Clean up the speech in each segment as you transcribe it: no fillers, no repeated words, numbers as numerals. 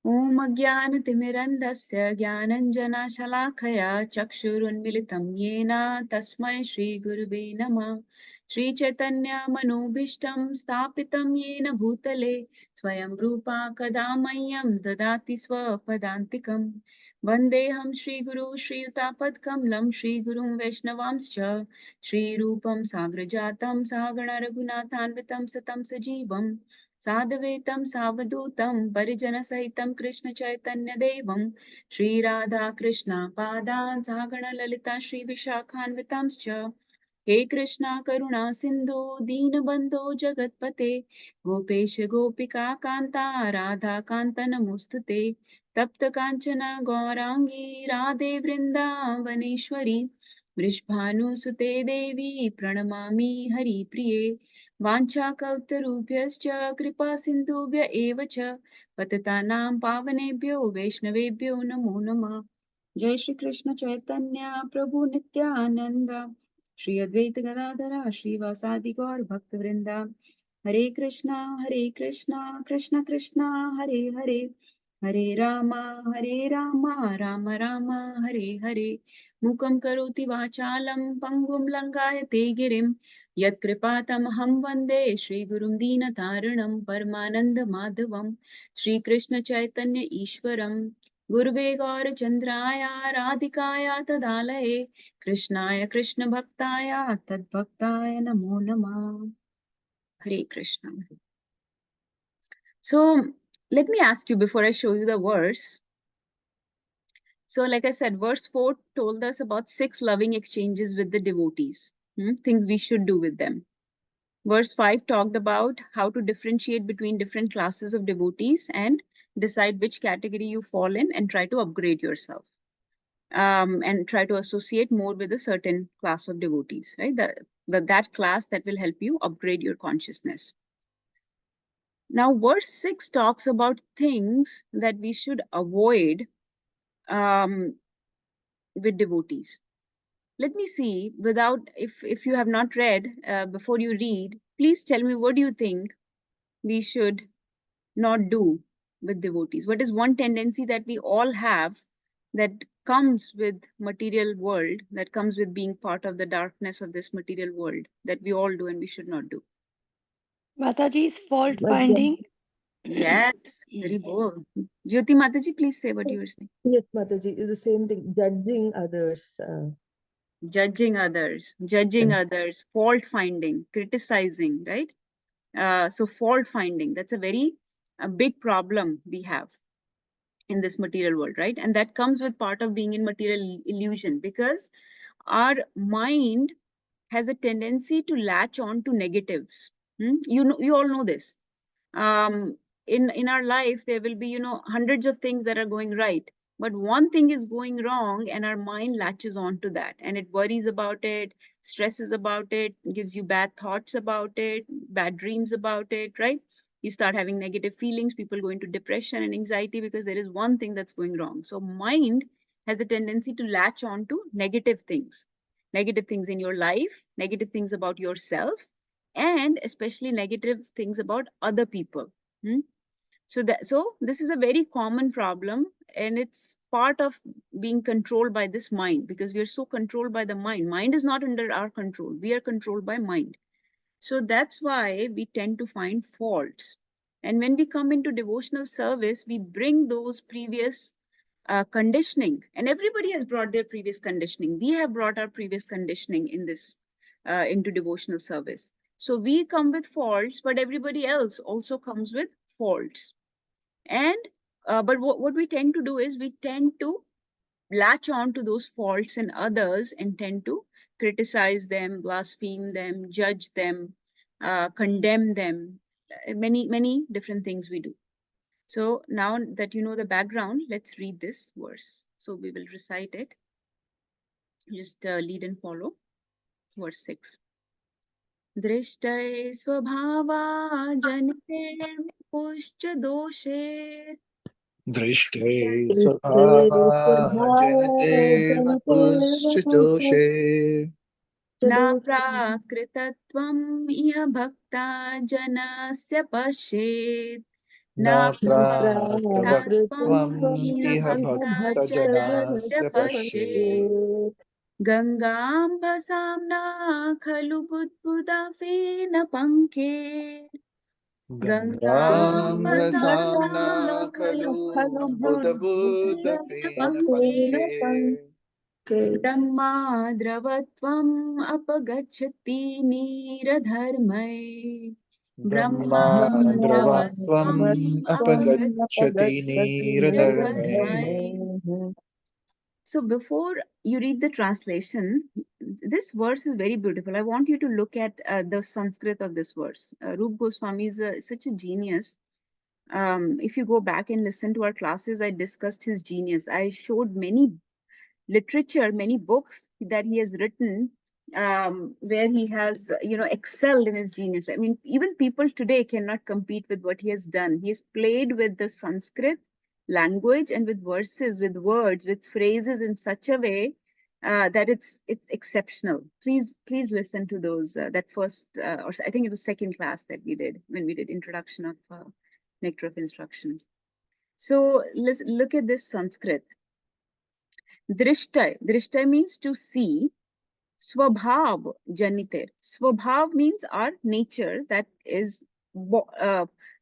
ॐ अज्ञानतिमिरन्धस्य ज्ञानञ्जनशलाकया चक्षुरुन्मिलितं येन तस्मै श्रीगुरुवे नमः। श्रीचैतन्यमनोभीष्टं स्थापितं येन भूतले स्वयं रूपा कदा मह्यं ददाति स्वपदान्तिकं। वन्देऽहं श्रीगुरु श्रीयुतापदकमलं श्रीगुरुं वैष्णवांश्च श्रीरूपं साग्रजातं सगण रघुनाथान्वितं सतं सजीवं साद्वैतं सावधूतं परिजनसहितं कृष्ण चैतन्य देवं श्रीराधा कृष्ण पादान् सगण ललिता श्रीविशाखान्वितांश्च हे कृष्णा करुणा सिन्धो दीनबन्धो जगत्पते गोपेश गोपिका कान्ता राधा कान्त नमोस्तुते तप्त काञ्चन गौरांगी राधे वृन्दावनेश्वरी वृषभानुसुते देवी प्रणमामि हरिप्रिये वाञ्छाकल्पतरुभ्यश्च कृपा सिन्धुभ्य एव च पतितानां पावनेभ्यो वैष्णवेभ्यो नमो नमः। जय श्री कृष्ण चैतन्य प्रभु नित्यानंद श्री अद्वैत गदाधर श्रीवासादि गौर भक्त वृंदा हरे कृष्णा कृष्ण कृष्णा हरे हरे हरे रामा राम राम हरे हरे मूकं करोति वाचालं पंगुं लंघयते गिरिं यत्कृपातमहं वन्दे श्रीगुरुं दीनतारिणं परमानन्दमाधवं श्रीकृष्ण चैतन्य ईश्वरं गुरुवे गौरचन्द्राय राधिकाय तदालये कृष्णाय कृष्णभक्ताय तद्भक्ताय नमो नमः। Hare Krishna. So let me ask you before I show you the verse. So like I said, verse 4 told us about 6 loving exchanges with the devotees, things we should do with them. Verse 5 talked about how to differentiate between different classes of devotees and decide which category you fall in and try to upgrade yourself. And try to associate more with a certain class of devotees, right? That class that will help you upgrade your consciousness. Now, verse 6 talks about things that we should avoid with devotees. Let me see, if you have not read, before you read, please tell me, what do you think we should not do with devotees? What is one tendency that we all have that comes with material world, that comes with being part of the darkness of this material world, that we all do and we should not do? Mataji's fault But finding. Yes, very bold. Jyoti Mataji, please say what you were saying. yes, Mataji, is the same thing. Judging others. Judging others, fault finding, criticizing, right? So fault finding, that's a big problem we have in this material world, right? And that comes with part of being in material illusion, because our mind has a tendency to latch on to negatives. You all know this. In our life there will be hundreds of things that are going right, but one thing is going wrong and our mind latches on to that and it worries about it, stresses about it, gives you bad thoughts about it, bad dreams about it, right? You start having negative feelings, people go into depression and anxiety because there is one thing that's going wrong. So mind has a tendency to latch on to negative things in your life, negative things about yourself, and especially negative things about other people. Hmm? So this is a very common problem, and it's part of being controlled by this mind, because we are so controlled by the mind. Mind is not under our control. We are controlled by mind. So that's why we tend to find faults. And when we come into devotional service, we bring those previous conditioning, and everybody has brought their previous conditioning. We have brought our previous conditioning in this into devotional service. So we come with faults, but everybody else also comes with faults. And but what we tend to do is we tend to latch on to those faults in others and tend to criticize them, blaspheme them, judge them, condemn them, many different things we do. So now that you know the background, let's read this verse. So we will recite it. Just lead and follow. Verse 6. दृष्टै स्वभावा जनिते पुश्च दोषे दृष्टे स्वभावा जनते वपुश्च दोषे न प्राकृतत्वम् इह भक्ता जनस्य पश्येत् Na प्राकृतं prakritvam iha bhakta janasya pashe. Gangambasamna khalu budbudafena panke. Gangambhasamna Gangambasamna khalu khalu Buddha Buddha fena panke. Brahma dravatvam apagachati niradharmai. Brahma Brahmadravatvam dravatvam apagachati apagachati niradharmai. niradharmai. So before you read the translation, this verse is very beautiful. I want you to look at the Sanskrit of this verse. Rup Goswami is such a genius. If you go back and listen to our classes, I discussed his genius. I showed many literature, many books that he has written, where he has, excelled in his genius. I mean, even people today cannot compete with what he has done. He has played with the Sanskrit language and with verses, with words, with phrases in such a way that it's exceptional. Please listen to those. That first, or I think it was second class that we did when we did introduction of Nectar of Instruction. So let's look at this Sanskrit. Drishta means to see. Swabhav janiter. Swabhav means our nature that is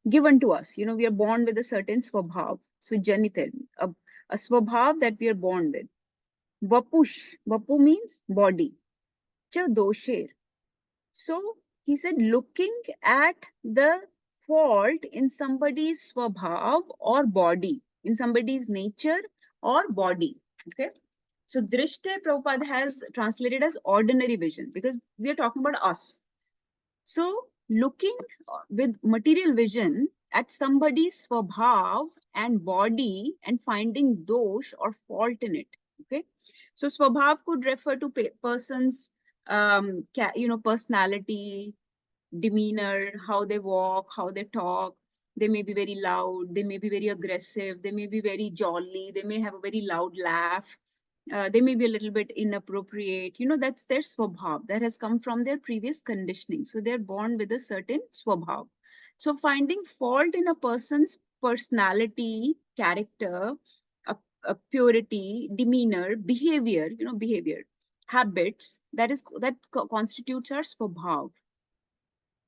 given to us. We are born with a certain swabhav. So janiter, a swabhav that we are born with. Vapu means body. Cha dosher. So he said, looking at the fault in somebody's swabhav or body, in somebody's nature or body. Okay. So Drishta Prabhupada has translated as ordinary vision because we are talking about us. So looking with material vision at somebody's swabhav and body and finding dosh or fault in it. Okay. So swabhav could refer to person's personality, demeanor, how they walk, how they talk. They may be very loud, they may be very aggressive, they may be very jolly, they may have a very loud laugh, they may be a little bit inappropriate. That's their swabhav that has come from their previous conditioning. So they're born with a certain swabhav. So finding fault in a person's personality, character, a purity, demeanor, behavior, habits, that constitutes our swabhav.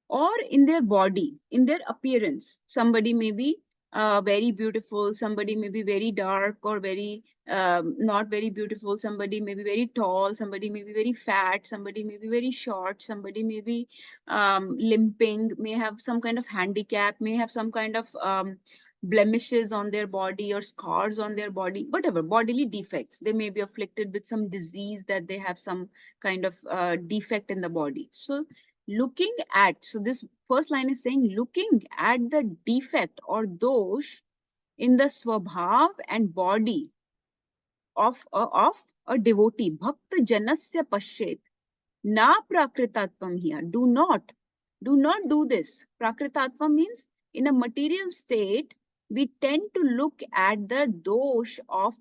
Or in their body, in their appearance. Somebody may be very beautiful, somebody may be very dark or very not very beautiful, somebody may be very tall, somebody may be very fat, somebody may be very short, somebody may be limping, may have some kind of handicap, may have some kind of blemishes on their body or scars on their body, whatever, bodily defects. They may be afflicted with some disease, that they have some kind of defect in the body. So this first line is saying, looking at the defect or dosh in the swabhav and body of a devotee. Bhakta janasya pashet. Na prakritatvam here. Do not do this. Prakritatvam means in a material state, we tend to look at the dosh of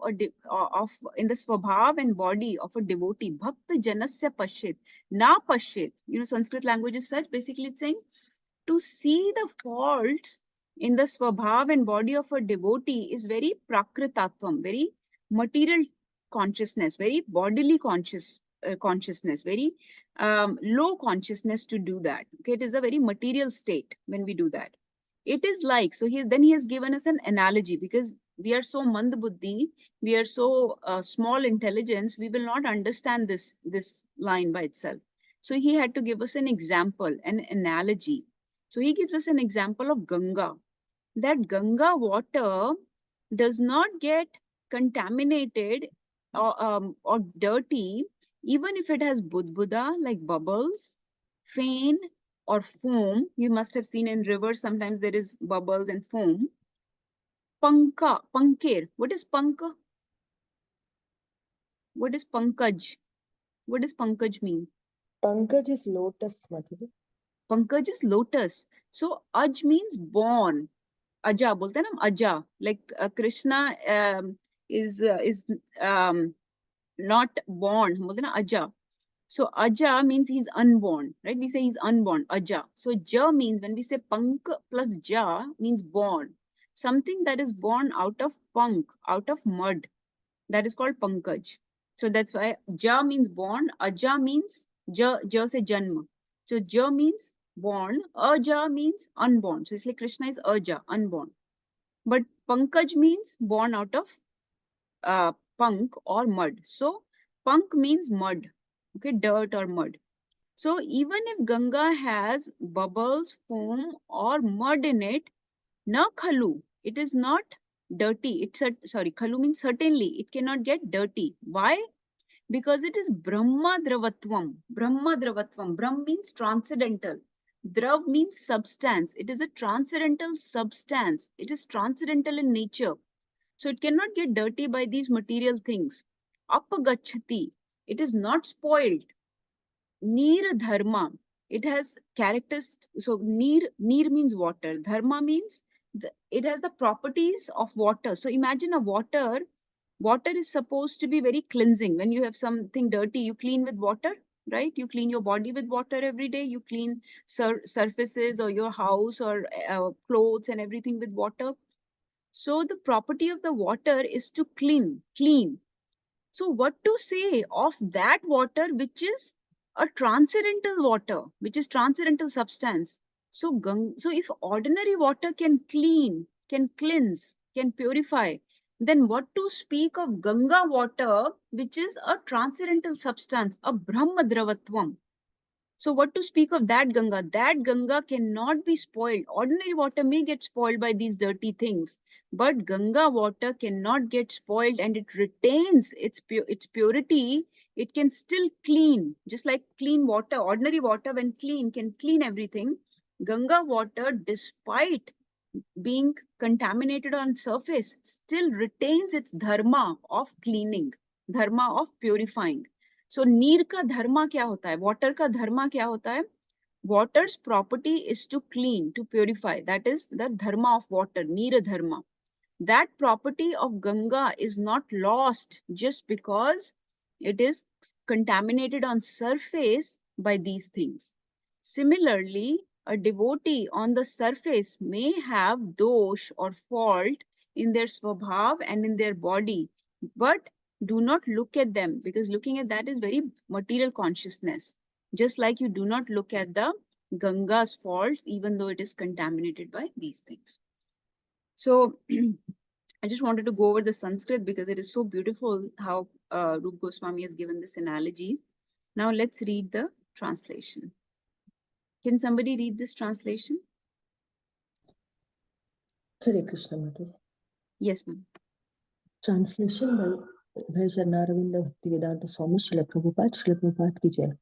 in the swabhav and body of a devotee. Bhakta janasya pashet. Na pashet. Sanskrit language is such. Basically, it's saying to see the faults in the swabhav and body of a devotee is very prakritatvam, very material consciousness, very bodily consciousness, very low consciousness to do that. Okay, it is a very material state when we do that. It is like, so he has given us an analogy, because we are so mandbuddhi, we are so small intelligence, we will not understand this line by itself. So he had to give us an example, an analogy. So he gives us an example of Ganga. That Ganga water does not get contaminated or dirty, even if it has budbuda, like bubbles, fain, or foam. You must have seen in rivers, sometimes there is bubbles and foam. Pankir. What is panka? What is pankaj? What does pankaj mean? Pankaj is lotus, Mataji. Pankaj is lotus. So aj means born. Aja bolte na aja, like Krishna is not born, bolte na aja. So aja means he's unborn, right? We say he's unborn, aja. So ja means, when we say pank plus ja, means born. something that is born out of punk, out of mud. That is called pankaj. So that's why ja means born, aja means ja se janma. So ja means born, aja means unborn. So it's like Krishna is aja, unborn. But pankaj means born out of punk or mud. So punk means mud, okay, dirt or mud. So even if Ganga has bubbles, foam, or mud in it, na khalu, it is not dirty. It's a, sorry, khalu means certainly it cannot get dirty. Why? Because it is Brahma Dravatvam. Brahma Dravatvam. Brahm means transcendental. Drav means substance. It is a transcendental substance. It is transcendental in nature. So it cannot get dirty by these material things. Apagachati. It is not spoiled. Neer dharma. It has characters. So neer means water. Dharma means it has the properties of water. So imagine a water. Water is supposed to be very cleansing. When you have something dirty, you clean with water, right? You clean your body with water every day. You clean surfaces or your house or clothes and everything with water. So the property of the water is to clean. So what to say of that water, which is a transcendental water, which is transcendental substance? So, so if ordinary water can clean, can cleanse, can purify, then what to speak of Ganga water, which is a transcendental substance, a Brahma Dravatvam? So what to speak of that Ganga? That Ganga cannot be spoiled. Ordinary water may get spoiled by these dirty things, but Ganga water cannot get spoiled and it retains its purity. It can still clean, just like clean water. Ordinary water, when clean, can clean everything. Ganga water, despite being contaminated on surface, still retains its dharma of cleaning, dharma of purifying. So नीर का धर्मा क्या होता है? Water का धर्मा क्या होता है? Water's property is to clean, to purify. That is the dharma of water, neera dharma. That property of Ganga is not lost just because it is contaminated on surface by these things. Similarly, a devotee on the surface may have dosh or fault in their swabhav and in their body, but do not look at them, because looking at that is very material consciousness. Just like you do not look at the Ganga's faults, even though it is contaminated by these things. So I just wanted to go over the Sanskrit because it is so beautiful how Rup Goswami has given this analogy. Now let's read the translation. Can somebody read this translation? Hare Krishna Mataji. Yes, ma'am. Translation by Nārangi Bhaktivedanta Swami Srila Prabhupada ki jai.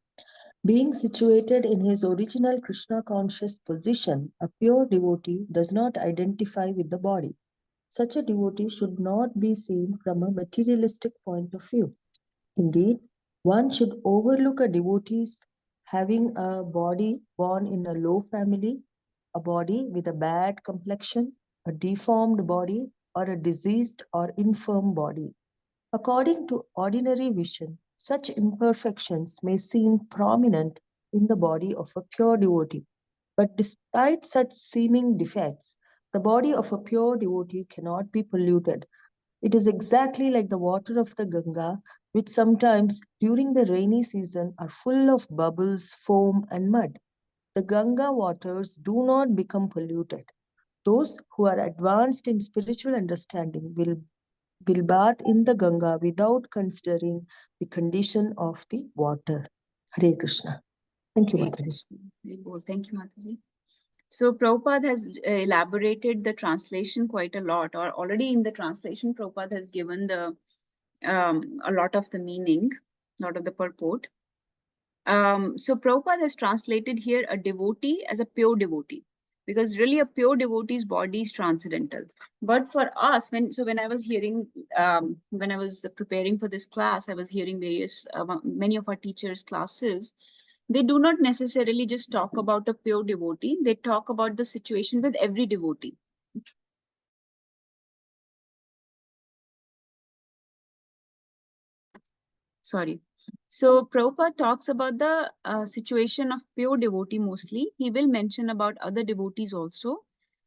Being situated in his original Krishna conscious position, a pure devotee does not identify with the body. Such a devotee should not be seen from a materialistic point of view. Indeed, one should overlook a devotee's having a body born in a low family, a body with a bad complexion, a deformed body, or a diseased or infirm body. According to ordinary vision, such imperfections may seem prominent in the body of a pure devotee. But despite such seeming defects, the body of a pure devotee cannot be polluted. It is exactly like the water of the Ganga, which sometimes during the rainy season are full of bubbles, foam, and mud. The Ganga waters do not become polluted. Those who are advanced in spiritual understanding will bath in the Ganga without considering the condition of the water. Hare Krishna. Thank you, Hare Mataji. Krishna. Hare Bol. Thank you, Mataji. So Prabhupada has elaborated the translation quite a lot, or already in the translation, Prabhupada has given the a lot of the meaning, a lot of the purport. So Prabhupada has translated here a devotee as a pure devotee, because really a pure devotee's body is transcendental. But for us, when I was hearing, when I was preparing for this class, I was hearing many of our teachers' classes. They do not necessarily just talk about a pure devotee. They talk about the situation with every devotee. Sorry. So Prabhupada talks about the situation of pure devotee mostly. He will mention about other devotees also.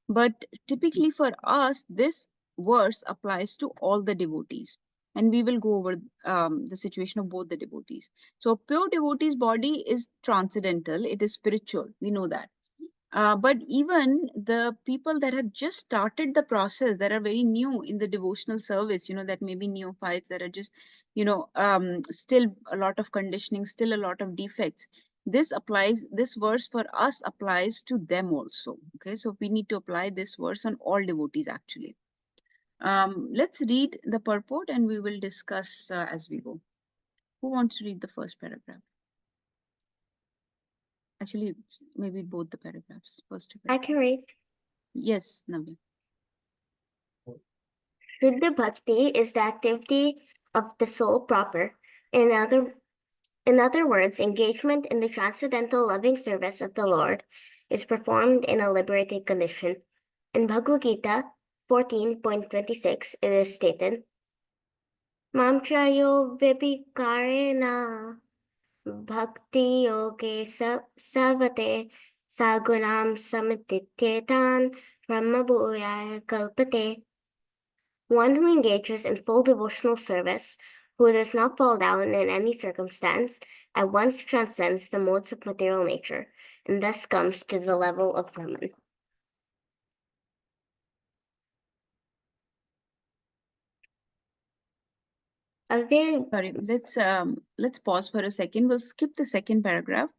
But typically for us, this verse applies to all the devotees. And we will go over the situation of both the devotees. So pure devotee's body is transcendental, it is spiritual, we know that. But even the people that have just started the process, that are very new in the devotional service, that may be neophytes, that are just, still a lot of conditioning, still a lot of defects. This verse for us applies to them also. Okay, so we need to apply this verse on all devotees actually. Let's read the purport and we will discuss as we go. Who wants to read the first paragraph? Actually, maybe both the paragraphs. First two I paragraphs. can read. Yes, Navya. Shuddha Bhakti is the activity of the soul proper. In other words, engagement in the transcendental loving service of the Lord is performed in a liberated condition. In Bhagavad Gita 14.26, it is stated, Mam chayo vipikarena bhakti yoge savate sagunam samitityetan brahma bhuyaya kalpate. One who engages in full devotional service, who does not fall down in any circumstance, at once transcends the modes of material nature, and thus comes to the level of Brahman. Sorry, let's pause for a second. We'll skip the second paragraph.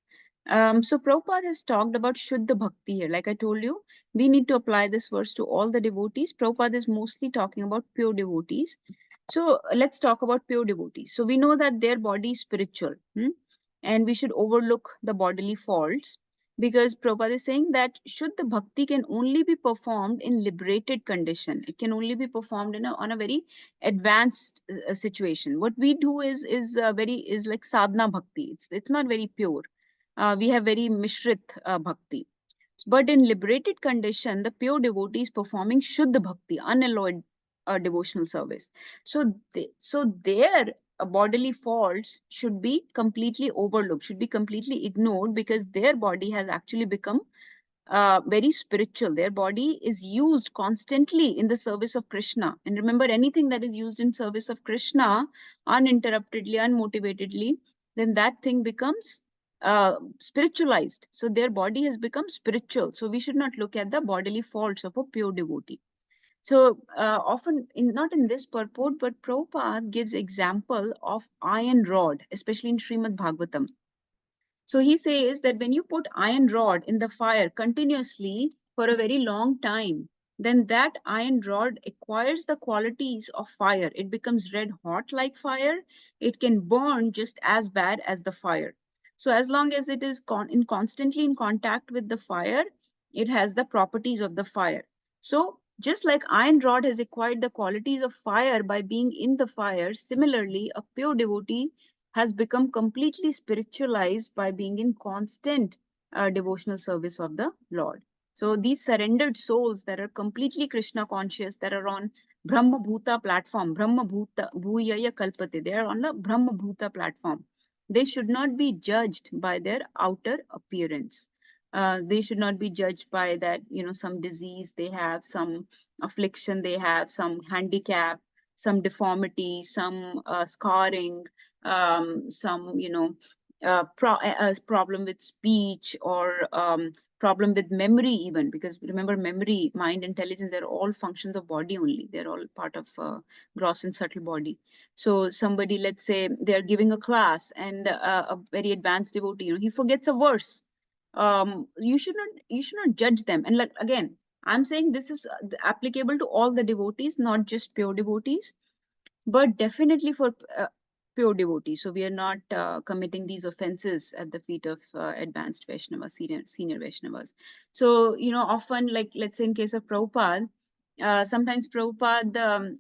So Prabhupada has talked about Shuddha Bhakti here. Like I told you, we need to apply this verse to all the devotees. Prabhupada is mostly talking about pure devotees. So let's talk about pure devotees. So we know that their body is spiritual, and we should overlook the bodily faults, because Prabhupada is saying that Shuddha Bhakti can only be performed in liberated condition. It can only be performed on a very advanced situation. What we do is like sadhana bhakti. It's not very pure. We have very mishrit bhakti. But in liberated condition, the pure devotee is performing Shuddha Bhakti, unalloyed devotional service. So their bodily faults should be completely overlooked, should be completely ignored, because their body has actually become very spiritual. Their body is used constantly in the service of Krishna. And remember, anything that is used in service of Krishna uninterruptedly, unmotivatedly, then that thing becomes spiritualized. So their body has become spiritual. So we should not look at the bodily faults of a pure devotee. So often, not in this purport, but Prabhupada gives example of iron rod, especially in Srimad Bhagavatam. So he says that when you put iron rod in the fire continuously for a very long time, then that iron rod acquires the qualities of fire. It becomes red hot like fire. It can burn just as bad as the fire. So as long as it is constantly in contact with the fire, it has the properties of the fire. So just like iron rod has acquired the qualities of fire by being in the fire, similarly, a pure devotee has become completely spiritualized by being in constant devotional service of the Lord. So these surrendered souls that are completely Krishna conscious, that are on Brahma Bhuta platform, Brahma Bhuta Bhuyaya Kalpate, they are on the Brahma Bhuta platform. They should not be judged by their outer appearance. They should not be judged by that, some disease they have, some affliction they have, some handicap, some deformity, some scarring, some problem with speech, or problem with memory even, because remember, memory, mind, intelligence, they're all functions of body only. They're all part of gross and subtle body. So somebody, let's say they're giving a class, and a very advanced devotee, he forgets a verse. You should not judge them. And like, again, I'm saying this is applicable to all the devotees, not just pure devotees, but definitely for pure devotees. So we are not committing these offenses at the feet of advanced Vaishnavas, senior Vaishnavas. So, often, like, let's say in case of Prabhupada, sometimes Prabhupada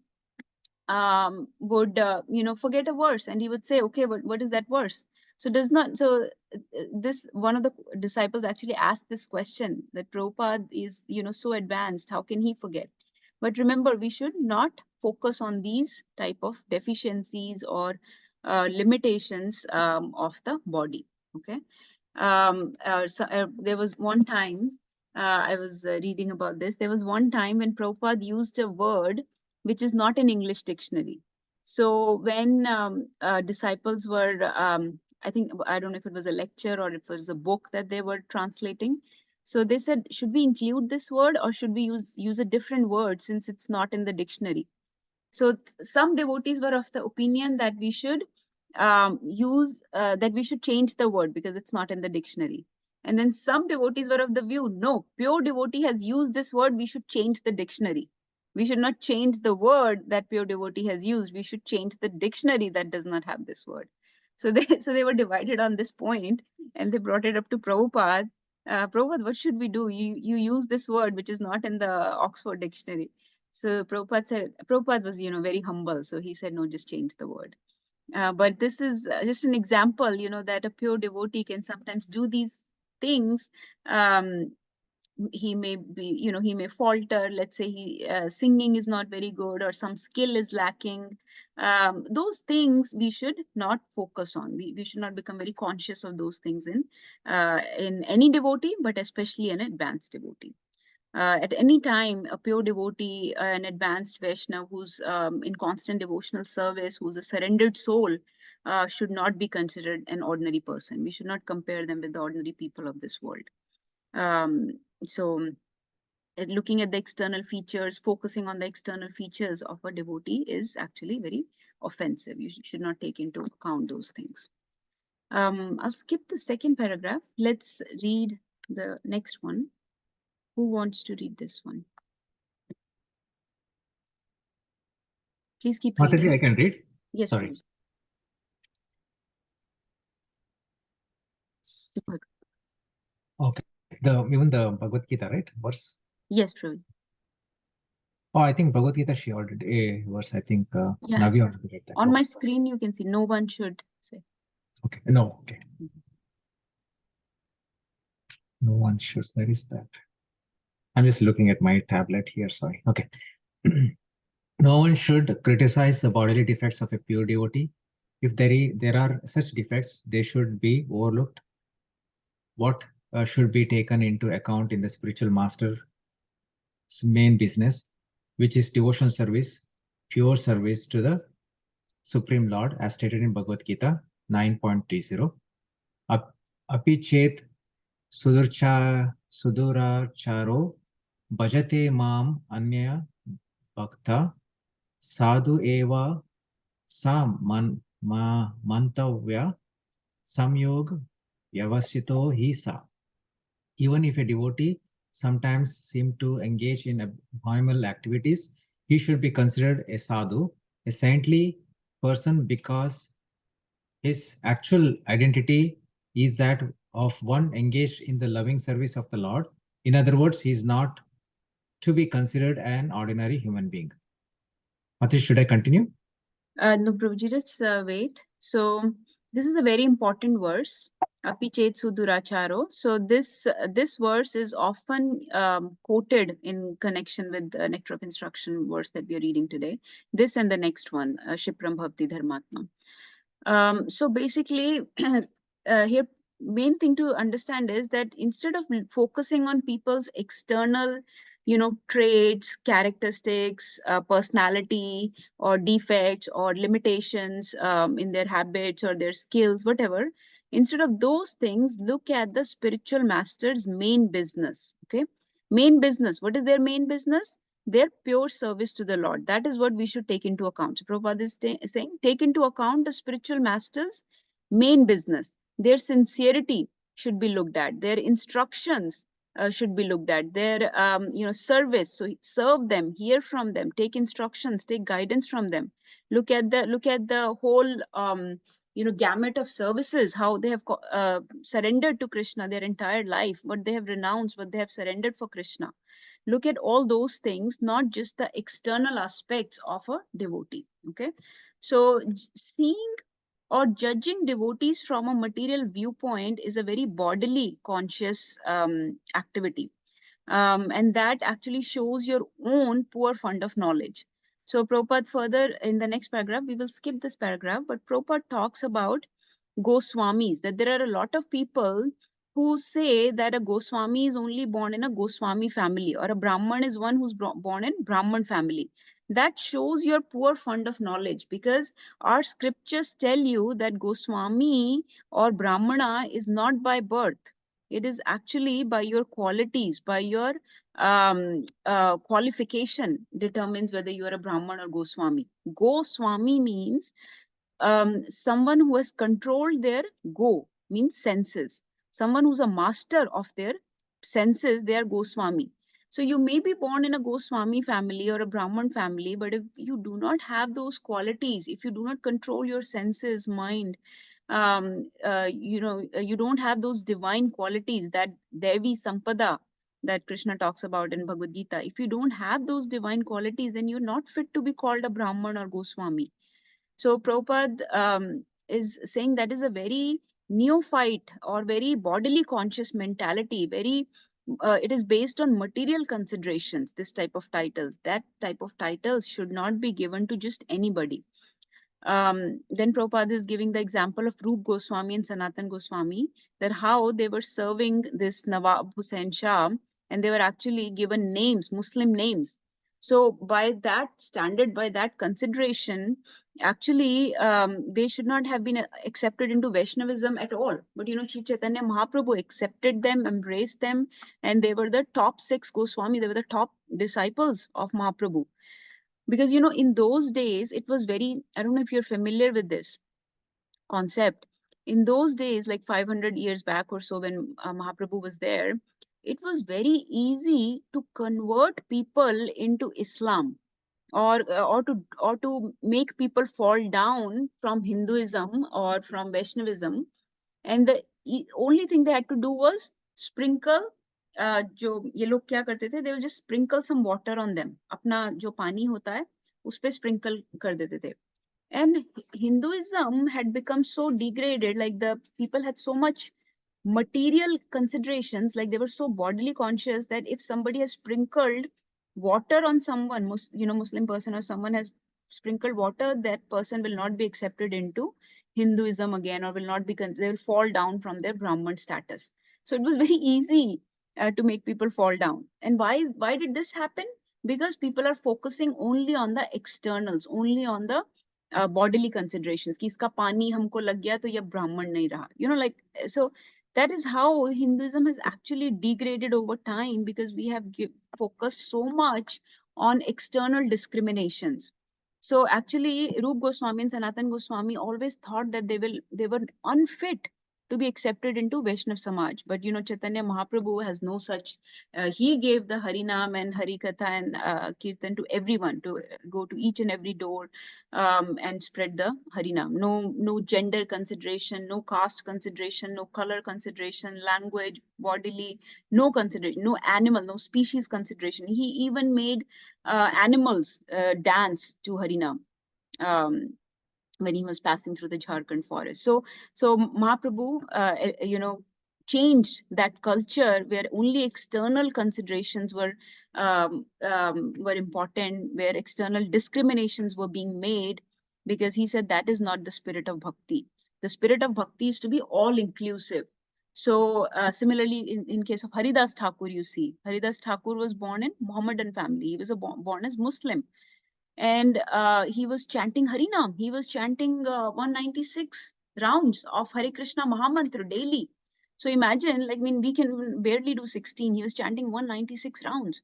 would, forget a verse, and he would say, okay, what is that verse? So this, one of the disciples actually asked this question, that Prabhupada is, so advanced, how can he forget? But remember, we should not focus on these type of deficiencies or limitations of the body. Okay. There was one time I was reading about this. There was one time when Prabhupada used a word which is not in English dictionary. So when disciples were, I think, I don't know if it was a lecture or if it was a book that they were translating. So they said, should we include this word or should we use a different word since it's not in the dictionary? So some devotees were of the opinion that we should that we should change the word because it's not in the dictionary. And then some devotees were of the view, no, pure devotee has used this word, we should change the dictionary. We should not change the word that pure devotee has used. We should change the dictionary that does not have this word. So they were divided on this point, and they brought it up to Prabhupada. Prabhupada, what should we do? You use this word which is not in the Oxford dictionary. So Prabhupada was, very humble. So he said, no, just change the word. But this is just an example, that a pure devotee can sometimes do these things. He may be, he may falter. Let's say singing is not very good or some skill is lacking. Those things we should not focus on. We should not become very conscious of those things in any devotee, but especially an advanced devotee. At any time, a pure devotee, an advanced Vaishnava who's in constant devotional service, who's a surrendered soul, should not be considered an ordinary person. We should not compare them with the ordinary people of this world. So looking at the external features, focusing on the external features of a devotee is actually very offensive. You should not take into account those things. I'll skip the second paragraph. Let's read the next one. Who wants to read this one? Please keep reading. Mataji, I can read. Yes, Sorry. please. Okay. Even the Bhagavad Gita, right? Verse. Yes, Prabhu. Oh, I think Bhagavad Gita, she already verse. I think Yeah. Navi already read that. On my screen, you can see no one should say. Okay. No. Okay. No one should. Where is that? I'm just looking at my tablet here. Sorry. Okay. No one should criticize the bodily defects of a pure devotee. If there are such defects, they should be overlooked. What should be taken into account in the spiritual master's main business, which is devotional service, pure service to the Supreme Lord, as stated in Bhagavad Gita 9.30. Api chet suduracharo bhajate mam anya bhakta sadhu eva sa mantavya samyog yavasito hi sa. Even if a devotee sometimes seem to engage in abnormal activities, he should be considered a sadhu, a saintly person, because his actual identity is that of one engaged in the loving service of the Lord. In other words, he is not to be considered an ordinary human being. Matish, should I continue? No, Prabhuji, let's wait. So this is a very important verse. Api chet suduracharo. So this verse is often quoted in connection with the Nectar of Instruction verse that we are reading today. This and the next one, Shipram Bhavti Dharmatma. So basically, here main thing to understand is that instead of focusing on people's external, traits, characteristics, personality, or defects, or limitations in their habits or their skills, whatever, instead of those things, look at the spiritual master's main business. Okay, main business. What is their main business? Their pure service to the Lord. That is what we should take into account. So Prabhupada is saying, take into account the spiritual master's main business. Their sincerity should be looked at. Their instructions should be looked at. Their service. So serve them, hear from them, take instructions, take guidance from them. Look at the whole gamut of services, how they have surrendered to Krishna their entire life, what they have renounced, what they have surrendered for Krishna. Look at all those things, not just the external aspects of a devotee. Okay, so seeing or judging devotees from a material viewpoint is a very bodily conscious activity, and that actually shows your own poor fund of knowledge. So Prabhupada further in the next paragraph, we will skip this paragraph, but Prabhupada talks about Goswamis, that there are a lot of people who say that a Goswami is only born in a Goswami family, or a Brahman is one who's born in Brahman family. That shows your poor fund of knowledge, because our scriptures tell you that Goswami or Brahmana is not by birth. It is actually by your qualities, by your qualification determines whether you are a Brahman or Goswami. Goswami means someone who has controlled their go, means senses. Someone who's a master of their senses, they are Goswami. So you may be born in a Goswami family or a Brahman family, but if you do not have those qualities, if you do not control your senses, mind, you don't have those divine qualities, that Devi Sampada that Krishna talks about in Bhagavad Gita. If you don't have those divine qualities, then you're not fit to be called a Brahman or Goswami. So Prabhupada is saying that is a very neophyte or very bodily conscious mentality. It is based on material considerations, this type of titles. That type of titles should not be given to just anybody. Then Prabhupada is giving the example of Rup Goswami and Sanatan Goswami, that how they were serving this Nawab Hussain Shah, and they were actually given names, Muslim names. So by that standard, by that consideration, actually they should not have been accepted into Vaishnavism at all. But Sri Chaitanya Mahaprabhu accepted them, embraced them, and they were the top 6 Goswami. They were the top disciples of Mahaprabhu. Because in those days it was very, I don't know if you're familiar with this concept. In those days, like 500 years back or so, when Mahaprabhu was there, it was very easy to convert people into Islam, or to make people fall down from Hinduism or from Vaishnavism. And the only thing they had to do was sprinkle, जो ये लोग क्या करते थे, they will just sprinkle some water on them. अपना जो पानी होता है उस पे sprinkle कर देते थे. And Hinduism had become so degraded, like the people had so much material considerations, like they were so bodily conscious, that if somebody has sprinkled water on someone, Muslim person, or someone has sprinkled water, that person will not be accepted into Hinduism again, or will not be, they will fall down from their Brahman status. So it was very easy to make people fall down. And why did this happen? Because people are focusing only on the externals, only on the bodily considerations. कि इसका पानी हमको लग गया तो ये ब्राह्मण नहीं रहा. Like, so that is how Hinduism has actually degraded over time, because we have focused so much on external discriminations. So actually, Rup Goswami and Sanatan Goswami always thought that they were unfit to be accepted into Vaishnav Samaj. But Chaitanya Mahaprabhu has no such. He gave the Harinam and Harikatha and Kirtan to everyone, to go to each and every door and spread the Harinam. No gender consideration, no caste consideration, no color consideration, language, bodily, no consideration, no animal, no species consideration. He even made animals dance to Harinam when he was passing through the Jharkhand forest. So Mahaprabhu, changed that culture where only external considerations were important, where external discriminations were being made, because he said that is not the spirit of bhakti. The spirit of bhakti is to be all inclusive. So similarly, in case of Haridas Thakur, you see, Haridas Thakur was born in Mohammedan family. He was born as Muslim. And he was chanting Harinam. He was chanting 196 rounds of Hare Krishna Mahamantra daily. So imagine, we can barely do 16. He was chanting 196 rounds.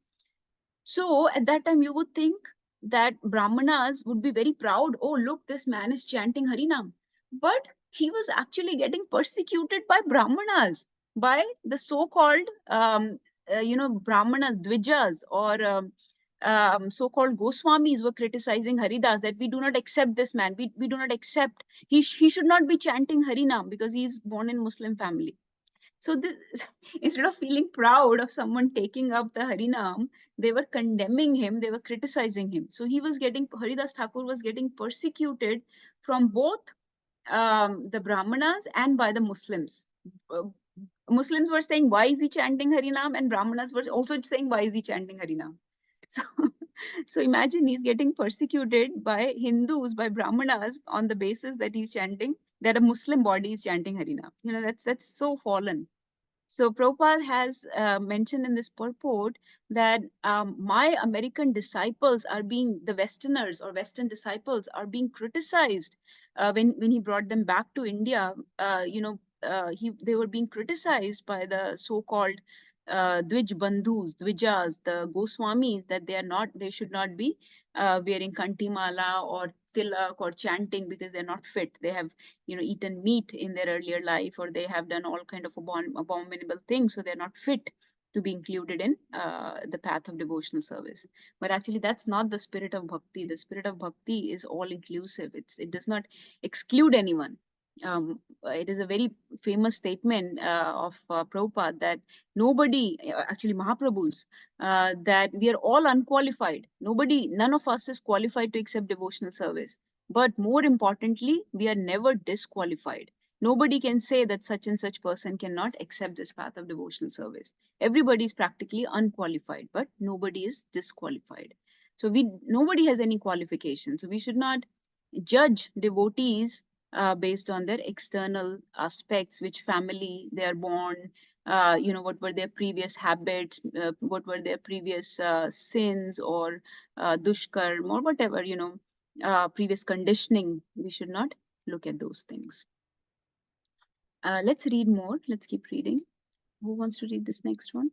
So at that time, you would think that Brahmanas would be very proud. Oh, look, this man is chanting Harinam. But he was actually getting persecuted by Brahmanas, by the so-called, Brahmanas, Dvijas, or so-called Goswamis were criticizing Haridas, that we do not accept this man. We do not accept. He should not be chanting Harinam because he's born in Muslim family. So this, instead of feeling proud of someone taking up the Harinam, they were condemning him, they were criticizing him. So Haridas Thakur was getting persecuted from both the Brahmanas and by the Muslims. Muslims were saying, why is he chanting Harinam? And Brahmanas were also saying, why is he chanting Harinam? So imagine he's getting persecuted by Hindus, by Brahmanas, on the basis that he's chanting, that a Muslim body is chanting Harinam. That's so fallen. So Prabhupada has mentioned in this purport that my American disciples are being, the Westerners or Western disciples are being criticized when he brought them back to India. They were being criticized by the so-called Dvij Bandhus, Dvijas, the Goswamis, that they should not be wearing kantimala or tilak or chanting because they're not fit. They have eaten meat in their earlier life, or they have done all kind of abominable things, so they're not fit to be included in the path of devotional service. But actually that's not the spirit of bhakti. The spirit of bhakti is all inclusive. It does not exclude anyone. It is a very famous statement of Prabhupada that nobody, actually Mahaprabhu's, that we are all unqualified. None of us is qualified to accept devotional service. But more importantly, we are never disqualified. Nobody can say that such and such person cannot accept this path of devotional service. Everybody is practically unqualified, but nobody is disqualified. So nobody has any qualification. So we should not judge devotees based on their external aspects, which family they are born, what were their previous habits, what were their previous sins or dushkarm or whatever, previous conditioning. We should not look at those things. Let's read more. Let's keep reading. Who wants to read this next one?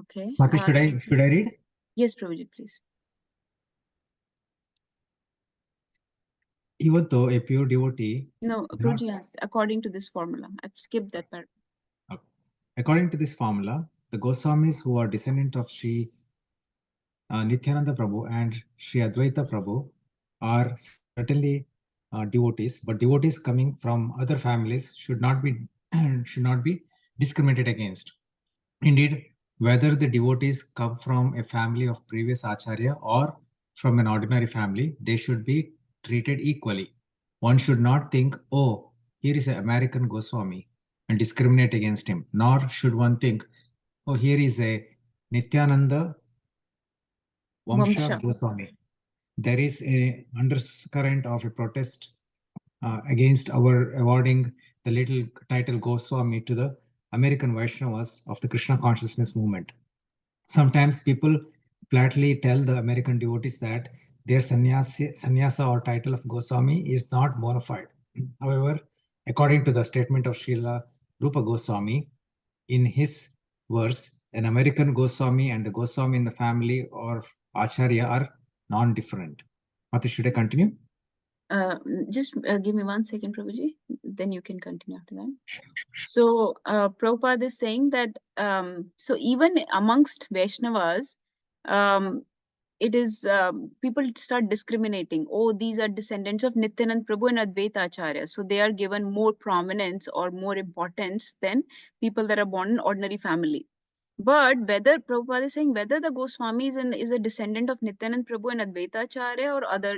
Okay. Mati, should I read? Yes, Prabhuji, please. Even though a pure devotee. No, Prabhuji, yes, according to this formula. I've skipped that part. Okay. According to this formula, the Goswamis who are descendant of Sri Nityananda Prabhu and Sri Advaita Prabhu are certainly devotees, but devotees coming from other families should not be discriminated against. Indeed, whether the devotees come from a family of previous acharya or from an ordinary family, they should be treated equally. One should not think, oh, here is an American Goswami, and discriminate against him. Nor should one think, oh, here is a Nityananda Vamsha Goswami. There is a undercurrent of a protest against our awarding the little title Goswami to the American Vaishnavas of the Krishna consciousness movement. Sometimes people flatly tell the American devotees that their sannyasa or title of Goswami is not bona fide. However, according to the statement of Srila Rupa Goswami, in his verse, an American Goswami and the Goswami in the family or Acharya are non-different. Mati, should I continue? Just give me 1 second, Prabhuji. Then you can continue after that. So Prabhupada is saying that so even amongst Vaishnavas, it is people start discriminating. Oh, these are descendants of Nityananda Prabhu and Advaita Acharya. So they are given more prominence or more importance than people that are born in ordinary family. But whether Prabhupada is saying whether the Goswami is a descendant of Nityananda Prabhu and Advaita Acharya or other,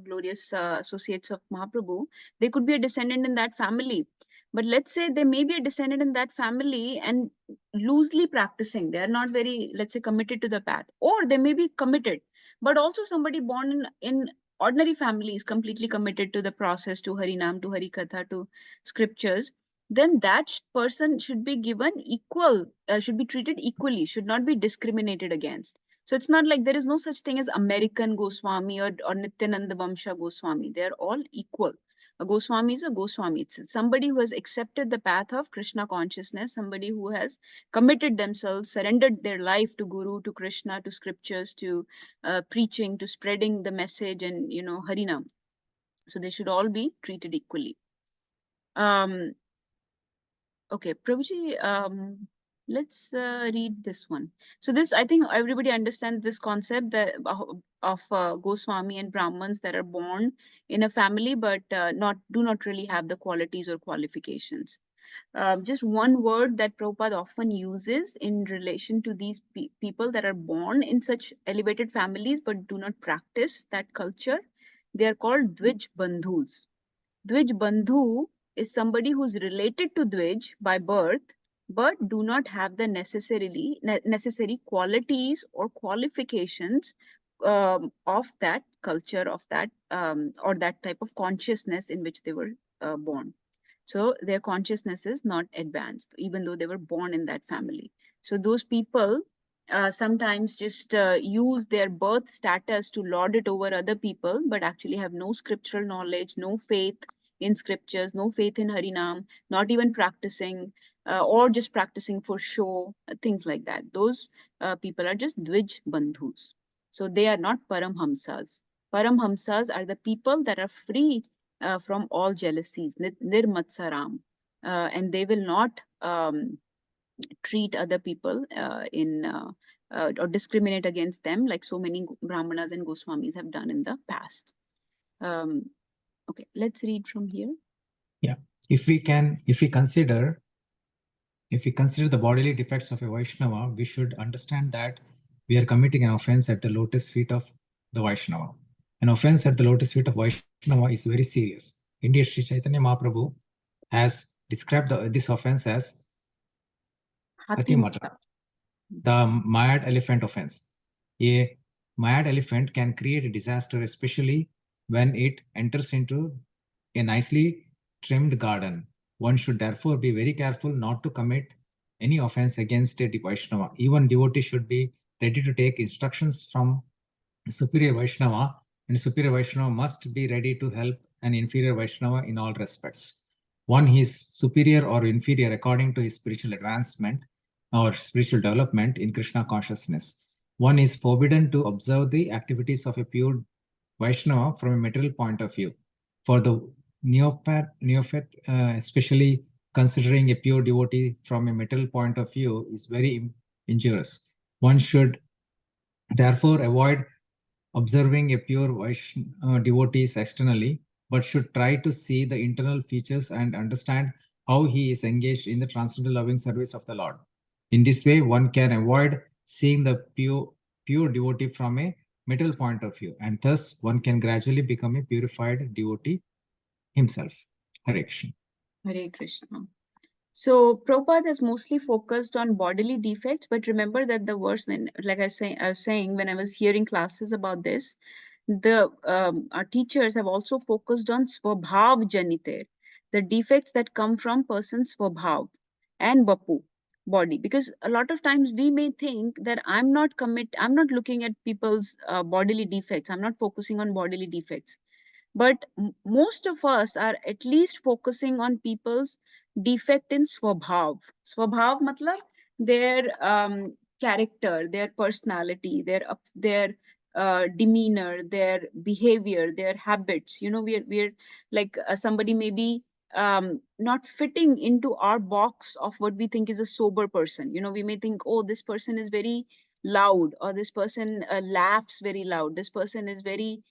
glorious associates of Mahaprabhu, they could be a descendant in that family. But let's say they may be a descendant in that family and loosely practicing. They are not very, let's say, committed to the path. Or they may be committed. But also somebody born in ordinary family is completely committed to the process, to Harinam, to Harikatha, to scriptures. Then that person should be given equal, should be treated equally, should not be discriminated against. So it's not like there is no such thing as American Goswami or Nityananda Vamsha Goswami. They're all equal. A Goswami is a Goswami. It's somebody who has accepted the path of Krishna consciousness, somebody who has committed themselves, surrendered their life to Guru, to Krishna, to scriptures, to preaching, to spreading the message and, Harinam. So they should all be treated equally. Okay, Prabhuji, let's read this one. So this, I think everybody understands this concept that of Goswami and Brahmins that are born in a family, but do not really have the qualities or qualifications. Just one word that Prabhupada often uses in relation to these people that are born in such elevated families, but do not practice that culture. They are called Dvij Bandhus. Dvij Bandhu is somebody who's related to Dvij by birth, but do not have the necessary qualities or qualifications of that culture, of that or that type of consciousness in which they were born. So their consciousness is not advanced, even though they were born in that family. So those people sometimes just use their birth status to lord it over other people, but actually have no scriptural knowledge, no faith in scriptures, no faith in Harinam, not even practicing, or just practicing for show, things like that. Those people are just Dvij Bandhus. So they are not Paramhamsas. Paramhamsas are the people that are free from all jealousies, nirmatsaram, and they will not treat other people or discriminate against them like so many Brahmanas and Goswamis have done in the past. Okay, let's read from here. Yeah, if we consider the bodily defects of a Vaishnava, we should understand that we are committing an offense at the lotus feet of the Vaishnava. An offense at the lotus feet of Vaishnava is very serious. Indeed, Sri Chaitanya Mahaprabhu has described this offense as Hatimata, the mad elephant offense. A mad elephant can create a disaster, especially when it enters into a nicely trimmed garden. One should therefore be very careful not to commit any offense against a Vaishnava. Even devotee should be ready to take instructions from superior Vaishnava, and superior Vaishnava must be ready to help an inferior Vaishnava in all respects. One is superior or inferior according to his spiritual advancement or spiritual development in Krishna consciousness. One is forbidden to observe the activities of a pure Vaishnava from a material point of view. For the neophyte, especially considering a pure devotee from a material point of view is very injurious. One should therefore avoid observing a pure devotees externally, but should try to see the internal features and understand how he is engaged in the transcendental loving service of the Lord. In this way, one can avoid seeing the pure devotee from a material point of view, and thus one can gradually become a purified devotee himself. Hare Krishna. Hare Krishna. So Prabhupada has mostly focused on bodily defects, but remember that the verse, when, like I was saying when I was hearing classes about this, our teachers have also focused on swabhav janite, the defects that come from person's swabhav and bapu, body. Because a lot of times we may think that I'm not looking at people's bodily defects. I'm not focusing on bodily defects. But most of us are at least focusing on people's defect in swabhav. Swabhav matlab their character, their personality, their demeanor, their behavior, their habits. You know, we're like somebody may be not fitting into our box of what we think is a sober person. You know, we may think, oh, this person is very loud, or this person laughs very loud. This person is very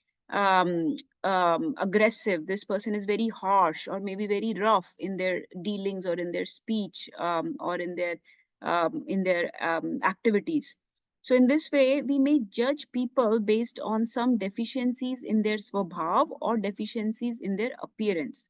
aggressive. This person is very harsh or maybe very rough in their dealings or in their speech or in their activities. So in this way, we may judge people based on some deficiencies in their swabhav or deficiencies in their appearance.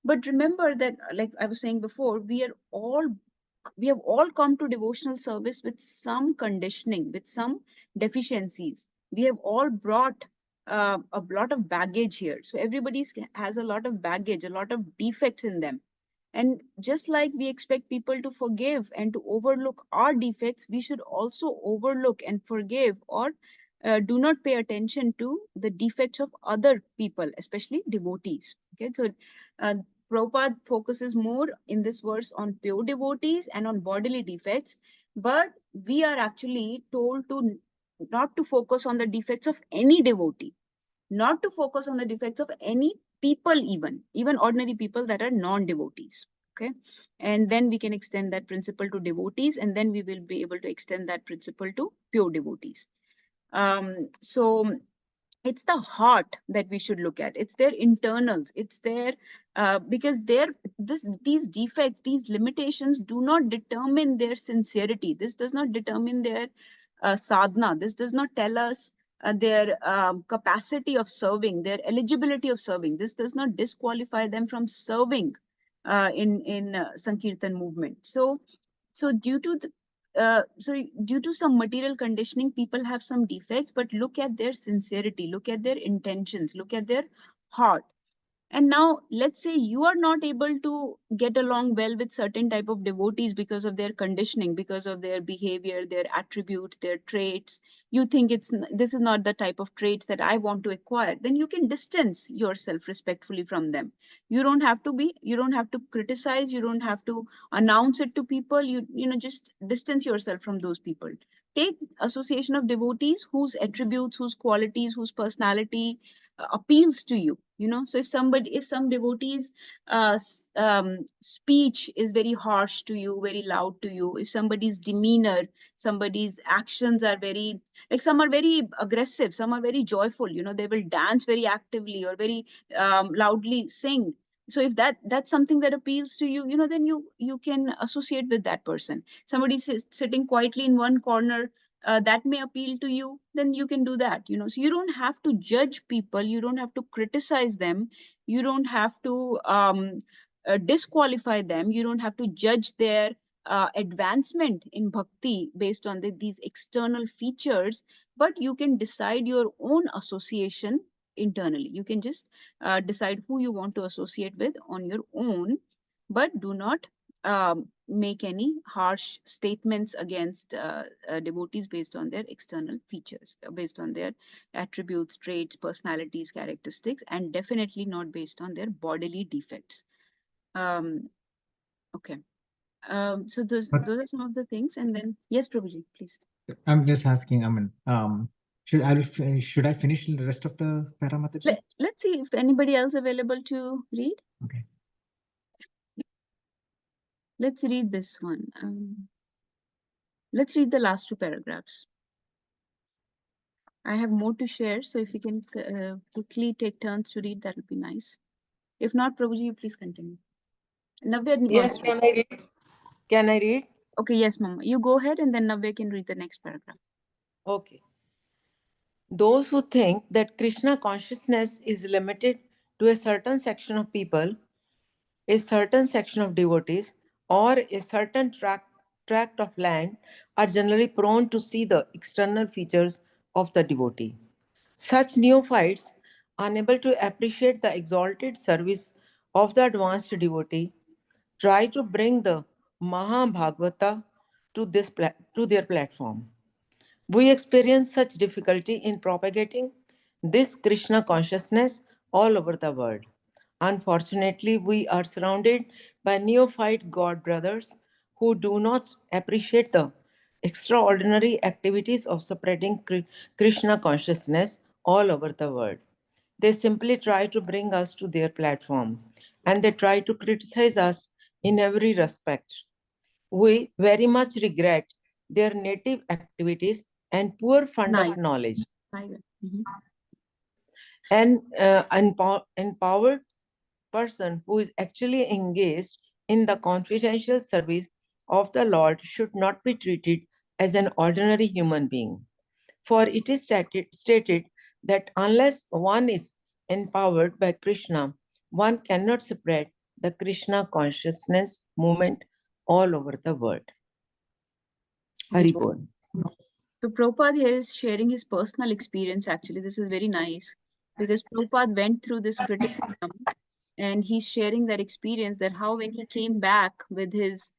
But remember that, like I was saying before, we have all come to devotional service with some conditioning, with some deficiencies. We have all brought a lot of baggage here. So everybody has a lot of baggage, a lot of defects in them. And just like we expect people to forgive and to overlook our defects, we should also overlook and forgive, or do not pay attention to the defects of other people, especially devotees. Okay, so Prabhupada focuses more in this verse on pure devotees and on bodily defects, but we are actually told to not to focus on the defects of any devotee, not to focus on the defects of any people, even ordinary people that are non-devotees. Okay, and then we can extend that principle to devotees, and then we will be able to extend that principle to pure devotees. So it's the heart that we should look at. It's their internals. It's their because these defects, these limitations do not determine their sincerity. This does not determine their sadhana. This does not tell us their capacity of serving, their eligibility of serving. This does not disqualify them from serving in Sankirtan movement. So due to so due to some material conditioning, people have some defects, but look at their sincerity, look at their intentions, look at their heart. And now let's say you are not able to get along well with certain type of devotees because of their conditioning, because of their behavior, their attributes, their traits. You think this is not the type of traits that I want to acquire. Then you can distance yourself respectfully from them. You don't have to criticize. You don't have to announce it to people. Just distance yourself from those people. Take association of devotees whose attributes, whose qualities, whose personality appeals to you. So if some devotees speech is very harsh to you, very loud to you, if somebody's demeanor, somebody's actions are very, like, some are very aggressive, some are very joyful, they will dance very actively or very loudly sing. So if that's something that appeals to you, then you can associate with that person. Somebody sitting quietly in one corner, that may appeal to you, then you can do that. So you don't have to judge people, you don't have to criticize them, you don't have to disqualify them, you don't have to judge their advancement in bhakti based on these external features, but you can decide your own association internally. You can just decide who you want to associate with on your own, but do not make any harsh statements against devotees based on their external features, based on their attributes, traits, personalities, characteristics, and definitely not based on their bodily defects. Okay. So those are some of the things. And then, yes, Prabhuji, please. I'm just asking, should I finish the rest of the Paramataji? Let's see if anybody else available to read. Okay. Let's read this one. Let's read the last two paragraphs. I have more to share, so if you can quickly take turns to read, that would be nice. If not, Prabhuji, you please continue. Navya Yes, wants to can I read? Can I read? Okay, yes, Mama. You go ahead, and then Navya can read the next paragraph. Okay. Those who think that Krishna consciousness is limited to a certain section of people, a certain section of devotees, or a certain tract of land are generally prone to see the external features of the devotee. Such neophytes, unable to appreciate the exalted service of the advanced devotee, try to bring the Mahabhagavata to their platform. We experience such difficulty in propagating this Krishna consciousness all over the world. Unfortunately, we are surrounded by neophyte God brothers who do not appreciate the extraordinary activities of spreading Krishna consciousness all over the world. They simply try to bring us to their platform, and they try to criticize us in every respect. We very much regret their native activities and poor fund of knowledge. An empowered person who is actually engaged in the confidential service of the Lord should not be treated as an ordinary human being. For it is stated that unless one is empowered by Krishna, one cannot spread the Krishna consciousness movement all over the world. Haribol. So Prabhupada here is sharing his personal experience. Actually, this is very nice because Prabhupada went through this criticism, and he's sharing that experience, that how when he came back with his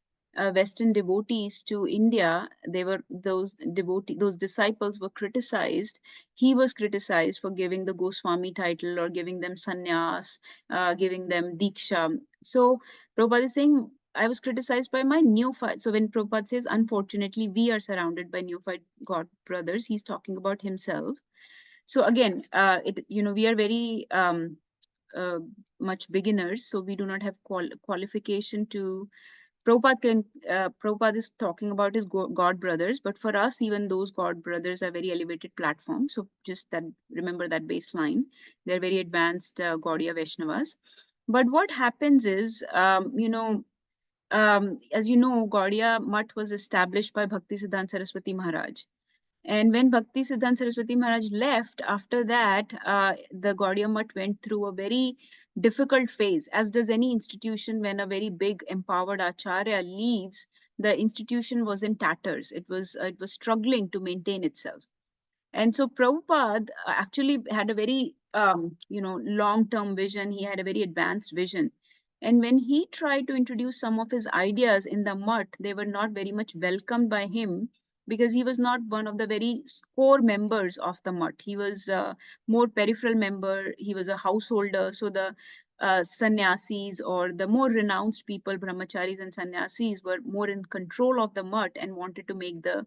Western devotees to India, they were those disciples were criticized. He was criticized for giving the Goswami title or giving them sannyas, giving them diksha. So Prabhupada is saying, I was criticized by my neophyte. So when Prabhupada says, unfortunately, we are surrounded by neophyte God brothers, he's talking about himself. So again, we are very much beginners, so we do not have qualification to. Prabhupada is talking about his God brothers, but for us, even those God brothers are very elevated platform. So just that, remember that baseline. They're very advanced Gaudiya Vaishnavas. But what happens is, as you know, Gaudiya Mutt was established by Bhakti Siddhanta Saraswati Maharaj. And when Bhakti Siddhanta Saraswati Maharaj left, after that, the Gaudiya Mutt went through a very difficult phase, as does any institution. When a very big empowered Acharya leaves, the institution was in tatters. It was struggling to maintain itself. And so Prabhupada actually had a very, long-term vision. He had a very advanced vision. And when he tried to introduce some of his ideas in the mutt, they were not very much welcomed by him because he was not one of the very core members of the mutt. He was a more peripheral member. He was a householder. So the sannyasis or the more renounced people, brahmacharis and sannyasis, were more in control of the mutt and wanted to make the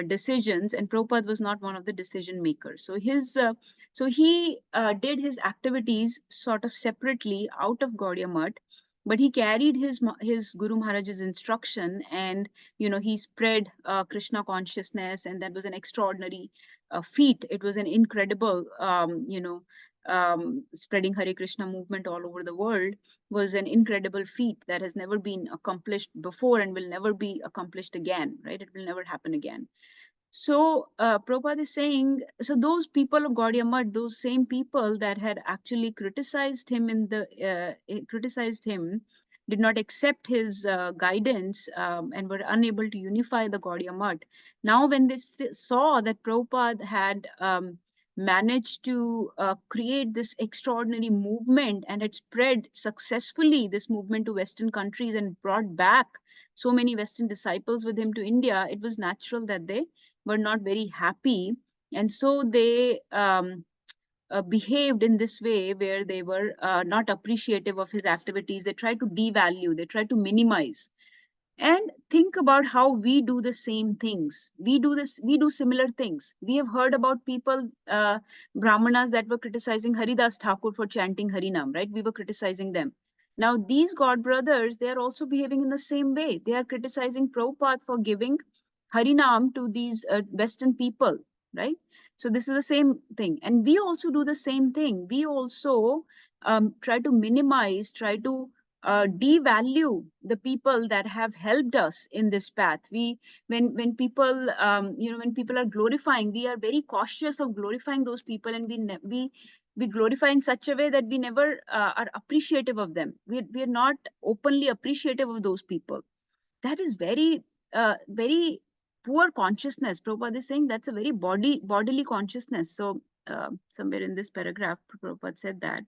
decisions, and Prabhupada was not one of the decision makers. So he did his activities sort of separately out of Gaudiya Mutt, but he carried his Guru Maharaj's instruction, and he spread Krishna consciousness, and that was an extraordinary feat. It was an incredible spreading Hare Krishna movement all over the world was an incredible feat that has never been accomplished before and will never be accomplished again, right? It will never happen again. So Prabhupada is saying, so those people of Gaudiya Mutt, those same people that had actually criticized him did not accept his guidance and were unable to unify the Gaudiya Mutt. Now when they saw that Prabhupada had managed to create this extraordinary movement and had spread successfully this movement to Western countries and brought back so many Western disciples with him to India, it was natural that they were not very happy. And so they behaved in this way where they were not appreciative of his activities. They tried to devalue, they tried to minimize. And think about how we do the same things. We do similar things. We have heard about people, Brahmanas, that were criticizing Haridas Thakur for chanting Harinam, right? We were criticizing them. Now, these God brothers, they are also behaving in the same way. They are criticizing Prabhupada for giving Harinam to these Western people, right? So this is the same thing. And we also do the same thing. We also try to minimize, try to devalue the people that have helped us in this path. When people when people are glorifying, we are very cautious of glorifying those people, and we glorify in such a way that we never are appreciative of them. We are not openly appreciative of those people. That is very very poor consciousness. Prabhupada is saying that's a very bodily consciousness. So somewhere in this paragraph, Prabhupada said that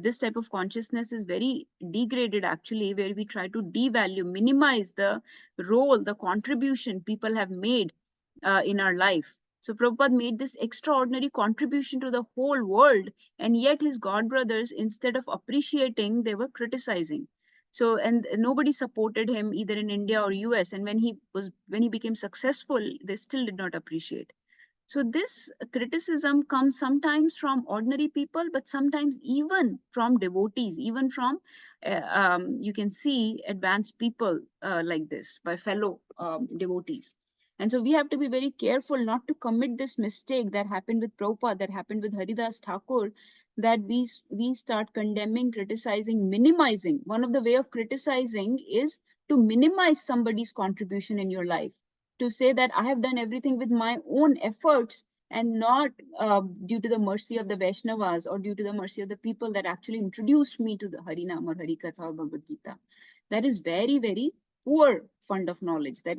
this type of consciousness is very degraded, actually, where we try to devalue, minimize the role, the contribution people have made in our life. So Prabhupada made this extraordinary contribution to the whole world, and yet his God brothers, instead of appreciating, they were criticizing. So, and nobody supported him either in India or US. And when he became successful, they still did not appreciate. So this criticism comes sometimes from ordinary people, but sometimes even from devotees, even from, you can see advanced people like this by fellow devotees. And so we have to be very careful not to commit this mistake that happened with Prabhupada, that happened with Haridas Thakur, that we start condemning, criticizing, minimizing. One of the way of criticizing is to minimize somebody's contribution in your life, to say that I have done everything with my own efforts and not due to the mercy of the Vaishnavas or due to the mercy of the people that actually introduced me to the Harinam or Harikatha or Bhagavad Gita. That is very, very poor fund of knowledge. That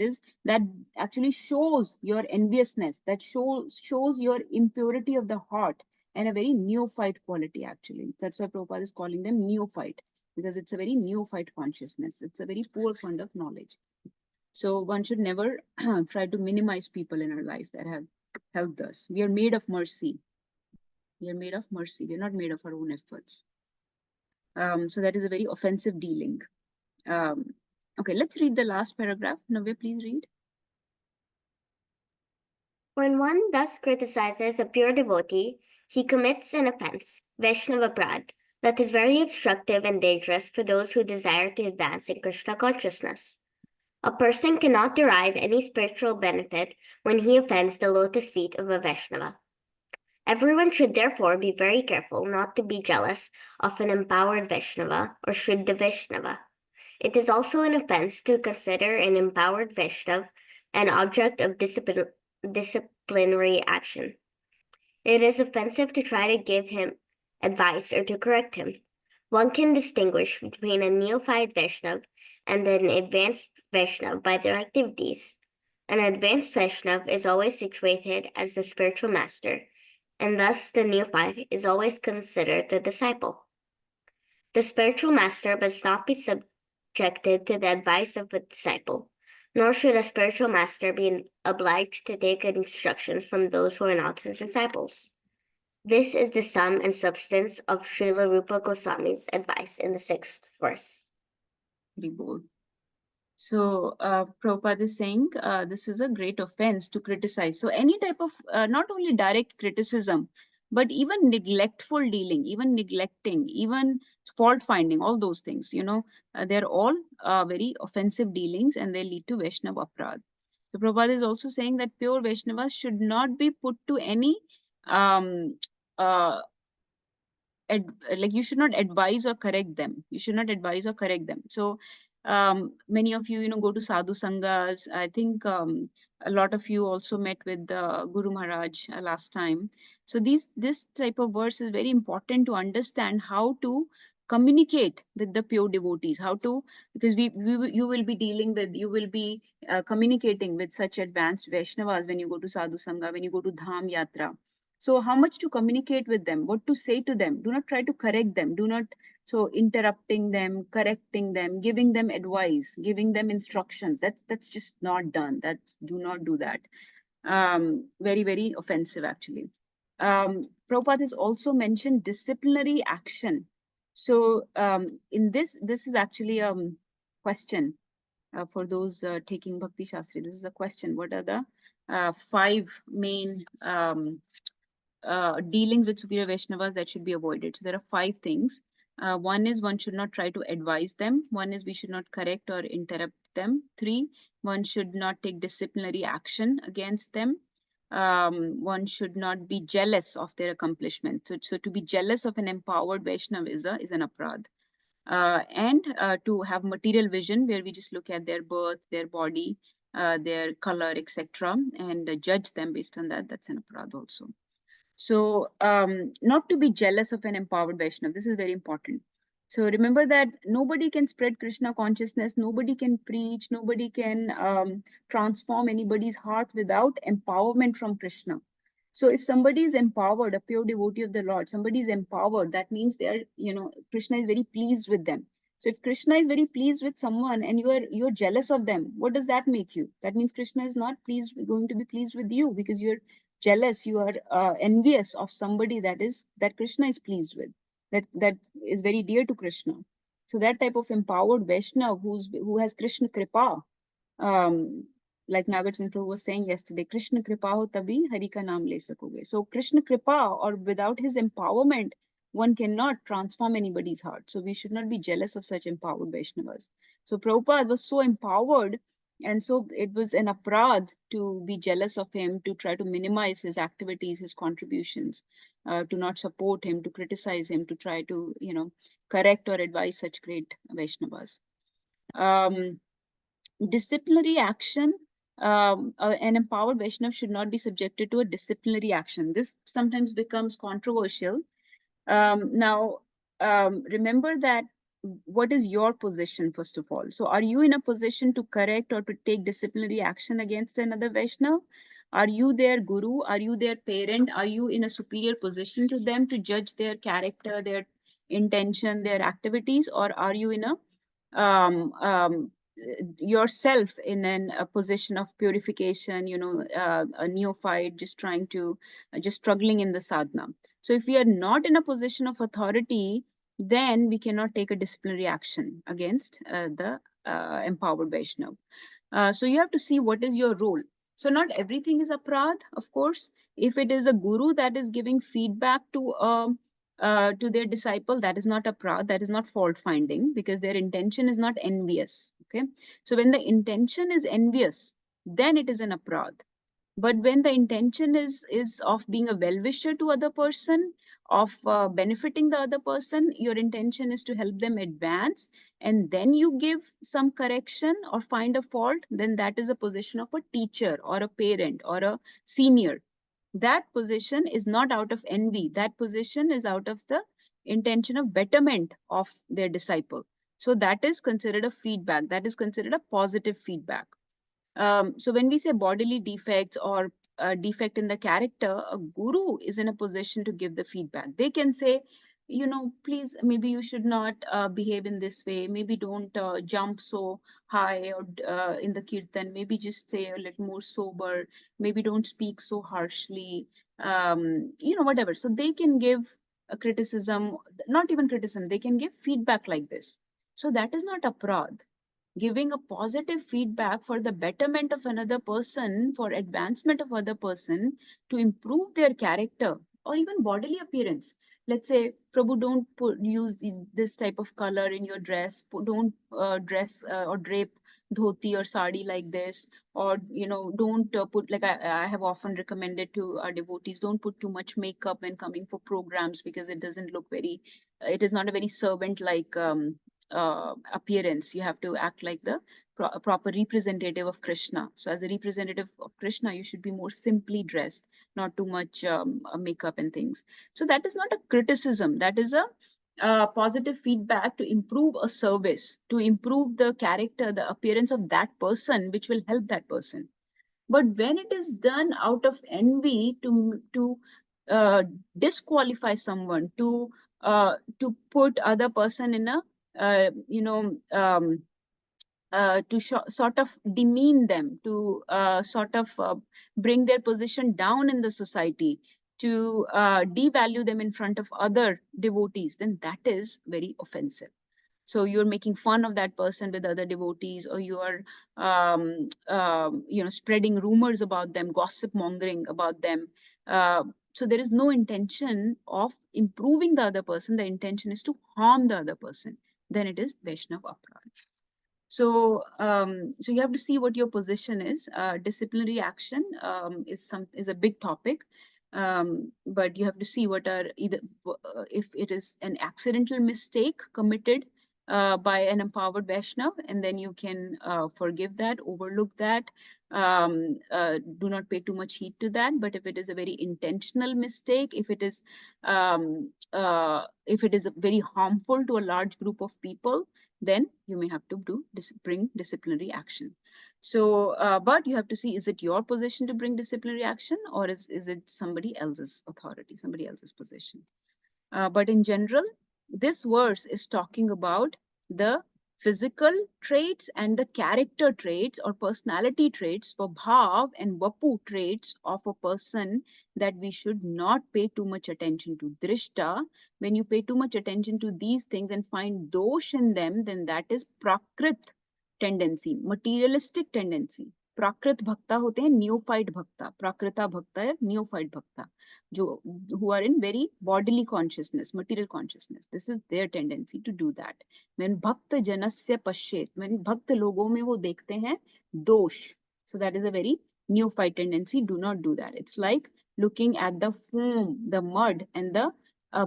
actually shows your enviousness, that shows your impurity of the heart and a very neophyte quality, actually. That's why Prabhupada is calling them neophyte, because it's a very neophyte consciousness. It's a very poor fund of knowledge. So one should never try to minimize people in our life that have helped us. We are made of mercy. We are made of mercy. We are not made of our own efforts. So that is a very offensive dealing. Okay, let's read the last paragraph. Navya, please read. When one thus criticizes a pure devotee, he commits an offense, Vaishnava Prad, that is very obstructive and dangerous for those who desire to advance in Krishna consciousness. A person cannot derive any spiritual benefit when he offends the lotus feet of a Vaishnava. Everyone should therefore be very careful not to be jealous of an empowered Vaishnava or Shuddha Vaishnava. It is also an offense to consider an empowered Vaishnava an object of disciplinary action. It is offensive to try to give him advice or to correct him. One can distinguish between a neophyte Vaishnava and an advanced Vaishnav by their activities. An advanced Vaishnav is always situated as the spiritual master, and thus the neophyte is always considered the disciple. The spiritual master must not be subjected to the advice of a disciple, nor should a spiritual master be obliged to take instructions from those who are not his disciples. This is the sum and substance of Srila Rupa Goswami's advice in the 6th verse. Very bold. So Prabhupada is saying this is a great offense to criticize. So any type of not only direct criticism, but even neglectful dealing, even neglecting, even fault finding, all those things, they're all very offensive dealings and they lead to Vaishnava Aprad. So Prabhupada is also saying that pure Vaishnavas should not be put to any like you should not advise or correct them. You should not advise or correct them. So many of you, go to sadhu sanghas. I think a lot of you also met with Guru Maharaj last time. So this type of verse is very important to understand how to communicate with the pure devotees, how to, because you will be dealing with, you will be communicating with such advanced Vaishnavas when you go to sadhu sangha, when you go to dham yatra. So how much to communicate with them, what to say to them. Do not try to correct them. Do not, so interrupting them, correcting them, giving them advice, giving them instructions. That's just not done. Do not do that. Very, very offensive actually. Prabhupada has also mentioned disciplinary action. So in this is actually a question for those taking Bhakti Shastri. This is a question. What are the 5 main dealings with superior Vaishnavas that should be avoided? So there are 5 things. One is one should not try to advise them. One is we should not correct or interrupt them. 3, one should not take disciplinary action against them. One should not be jealous of their accomplishment. So to be jealous of an empowered Vaishnava is an aprad. And to have material vision where we just look at their birth, their body, their color, etc., and judge them based on that, that's an aprad also. So not to be jealous of an empowered Vaishnava. This is very important. So remember that nobody can spread Krishna consciousness. Nobody can preach. Nobody can transform anybody's heart without empowerment from Krishna. So if somebody is empowered, a pure devotee of the Lord, somebody is empowered, that means they are, Krishna is very pleased with them. So if Krishna is very pleased with someone and you're jealous of them, what does that make you? That means Krishna is not going to be pleased with you because you're jealous, you are envious of somebody that Krishna is pleased with, that is very dear to Krishna. So that type of empowered Vaishnava who has Krishna Kripa, like Nagarjuna Prabhu was saying yesterday, Krishna Kripa ho tabi Hari ka naam le sakoge. So Krishna Kripa, or without his empowerment, one cannot transform anybody's heart. So we should not be jealous of such empowered Vaishnavas. So Prabhupada was so empowered, and so it was an aprad to be jealous of him, to try to minimize his activities, his contributions, to not support him, to criticize him, to try to, correct or advise such great Vaishnavas. Disciplinary action, an empowered Vaishnava should not be subjected to a disciplinary action. This sometimes becomes controversial. Now, remember that what is your position, first of all? So are you in a position to correct or to take disciplinary action against another Vaishnava? Are you their guru? Are you their parent? Are you in a superior position to them to judge their character, their intention, their activities? Or are you in yourself in a position of purification, a neophyte, just trying to, just struggling in the sadhana? So if we are not in a position of authority, then we cannot take a disciplinary action against the empowered Vaishnava. So you have to see what is your role. So not everything is aprad, of course. If it is a guru that is giving feedback to their disciple, that is not aprad, that is not fault finding, because their intention is not envious. Okay, so when the intention is envious, then it is an aprad. But when the intention is of being a well-wisher to other person, of benefiting the other person, your intention is to help them advance, and then you give some correction or find a fault, then that is a position of a teacher or a parent or a senior. That position is not out of envy. That position is out of the intention of betterment of their disciple. So that is considered a feedback. That is considered a positive feedback. So when we say bodily defects or defect in the character, a guru is in a position to give the feedback. They can say, you know, please, maybe you should not behave in this way. Maybe don't jump so high or in the kirtan. Maybe just stay a little more sober. Maybe don't speak so harshly. You know, whatever. So they can give a criticism, not even criticism. They can give feedback like this. So that is not aprad. Giving a positive feedback for the betterment of another person, for advancement of other person, to improve their character or even bodily appearance. Let's say, Prabhu, don't use this type of color in your dress. Don't dress or drape dhoti or sari like this, or you know, don't put, like I have often recommended to our devotees, don't put too much makeup when coming for programs, because it doesn't look very, it is not a very servant like appearance. You have to act like the proper representative of Krishna. So as a representative of Krishna, you should be more simply dressed, not too much makeup and things. So that is not a criticism. That is a positive feedback to improve a service, to improve the character, the appearance of that person, which will help that person. But when it is done out of envy to disqualify someone, to put other person in a you know, to sort of demean them, to sort of bring their position down in the society, to devalue them in front of other devotees, then that is very offensive. So you're making fun of that person with other devotees, or you are you know, spreading rumors about them, gossip mongering about them. So there is no intention of improving the other person. The intention is to harm the other person. Then it is Vaishnav Aparad. So, so you have to see what your position is. Disciplinary action is a big topic, but you have to see what are either if it is an accidental mistake committed by an empowered Vaishnav, and then you can forgive that, overlook that, do not pay too much heed to that. But if it is a very intentional mistake, if it is very harmful to a large group of people, then you may have to bring disciplinary action. So, but you have to see, is it your position to bring disciplinary action, or is it somebody else's authority, somebody else's position? But in general, this verse is talking about the physical traits and the character traits or personality traits, for bhav and vapu traits of a person, that we should not pay too much attention to. Drishta, when you pay too much attention to these things and find dosh in them, then that is prakrit tendency, materialistic tendency. प्राकृत भक्ता होते हैं न्यूफाइड भक्ता, प्राकृता भक्ता है न्यूफाइड भक्ता, जो who are in very bodily consciousness, material consciousness. This is their tendency to do that. When bhakt janasya pashet, when भक्त लोगों में वो देखते हैं दोष, so that is a very neophyte tendency. Do not do that. It's like looking at the foam, the mud, and the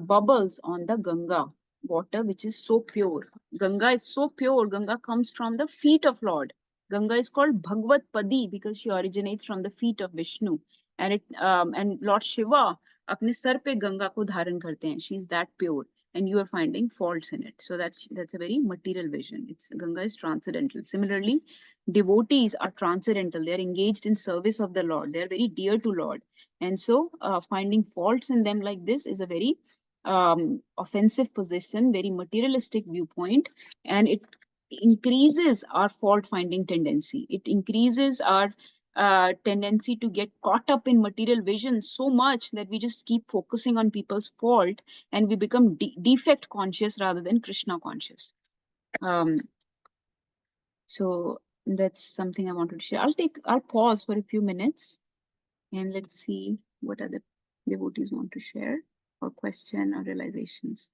bubbles on the Ganga water, which is so pure. Ganga is so pure. Ganga comes from the feet of Lord. Ganga is called Bhagavad Padi because she originates from the feet of Vishnu, and Lord Shiva अपने sir पे गंगा को धारण करते हैं. She is that pure, and you are finding faults in it. So that's a very material vision. It's Ganga is transcendental. Similarly, devotees are transcendental. They are engaged in service of the Lord. They are very dear to Lord, and so finding faults in them like this is a very offensive position, very materialistic viewpoint, and it increases our fault finding tendency. It increases our tendency to get caught up in material vision so much that we just keep focusing on people's fault, and we become defect conscious rather than Krishna conscious. So that's something I wanted to share. I'll pause for a few minutes and let's see what other devotees want to share or question or realizations.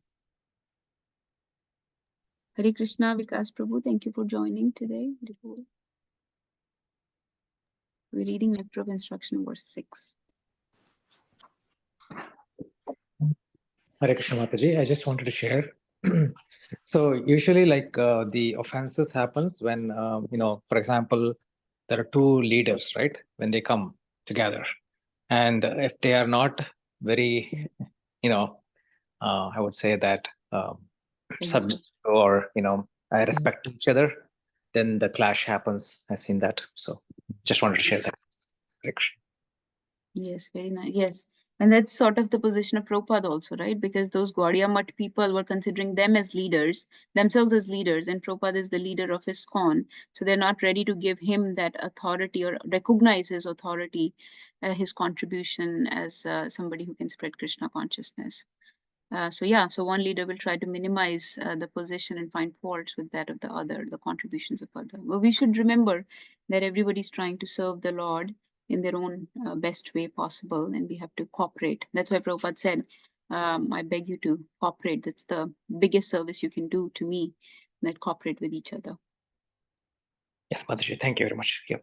Hare Krishna, Vikas Prabhu, thank you for joining today. We're reading Nectar of Instruction, verse 6. Hare Krishna Mataji, I just wanted to share. So usually like the offenses happens when, for example, there are two leaders, right? When they come together and if they are not very, I would say that subject or, respect each other, then the clash happens. I've seen that. So just wanted to share that. Hare Krishna. Yes, very nice. Yes. And that's sort of the position of Prabhupada also, right? Because those Gaudiya Math people were considering them as leaders, themselves as leaders, and Prabhupada is the leader of ISKCON. So they're not ready to give him that authority or recognize his authority, his contribution as somebody who can spread Krishna consciousness. So yeah, so one leader will try to minimize the position and find faults with that of the other, the contributions of other. But we should remember that everybody's trying to serve the Lord in their own best way possible, and we have to cooperate. That's why Prabhupada said, I beg you to cooperate. That's the biggest service you can do to me, that cooperate with each other. Yes, Mataji, thank you very much. Yeah.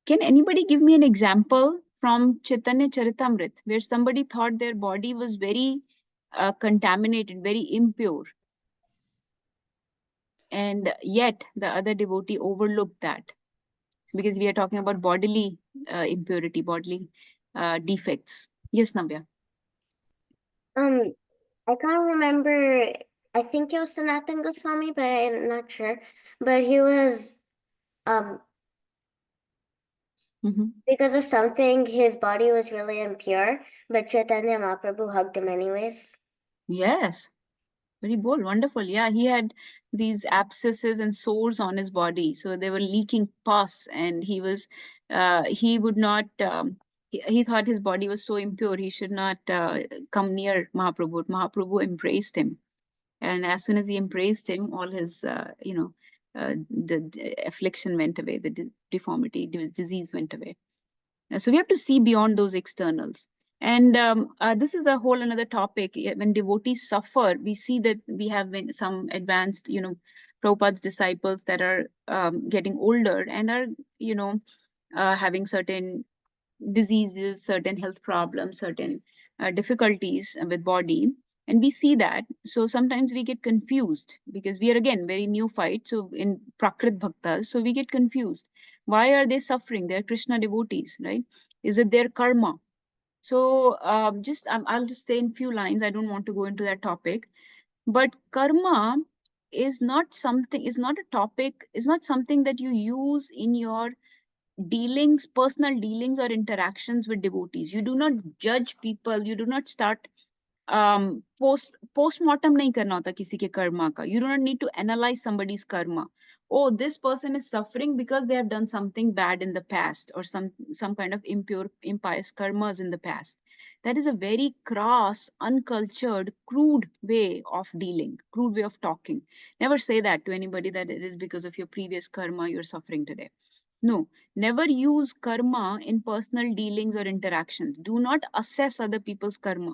Can anybody give me an example from Chaitanya Charitamrita where somebody thought their body was very contaminated, very impure, and yet the other devotee overlooked that? Because we are talking about bodily impurity, bodily defects. Yes, Navya. I can't remember. I think it was Sanatan Goswami, but I'm not sure. But he was, because of something, his body was really impure, but Chaitanya Mahaprabhu hugged him anyways. Yes. Very bold, wonderful. Yeah, he had these abscesses and sores on his body, so they were leaking pus, and he would not. He thought his body was so impure, he should not come near Mahaprabhu. Mahaprabhu embraced him, and as soon as he embraced him, all his, the affliction went away, the deformity, disease went away. So we have to see beyond those externals. And this is a whole another topic. When devotees suffer, we see that we have some advanced, Prabhupada's disciples that are getting older and are, having certain diseases, certain health problems, certain difficulties with body. And we see that. So sometimes we get confused because we are, again, very neophyte. So in Prakrit Bhaktas, so we get confused. Why are they suffering? They're Krishna devotees, right? Is it their karma? So I'll just say in few lines, I don't want to go into that topic, but karma is not something, is not a topic, is not something that you use in your dealings, personal dealings or interactions with devotees. You do not judge people. You do not start postmortem nahi karna hota kisi ke karma ka. You do not need to analyze somebody's karma. Oh, this person is suffering because they have done something bad in the past, or some kind of impure, impious karmas in the past. That is a very crass, uncultured, crude way of dealing, crude way of talking. Never say that to anybody, that it is because of your previous karma you're suffering today. No, never use karma in personal dealings or interactions. Do not assess other people's karma.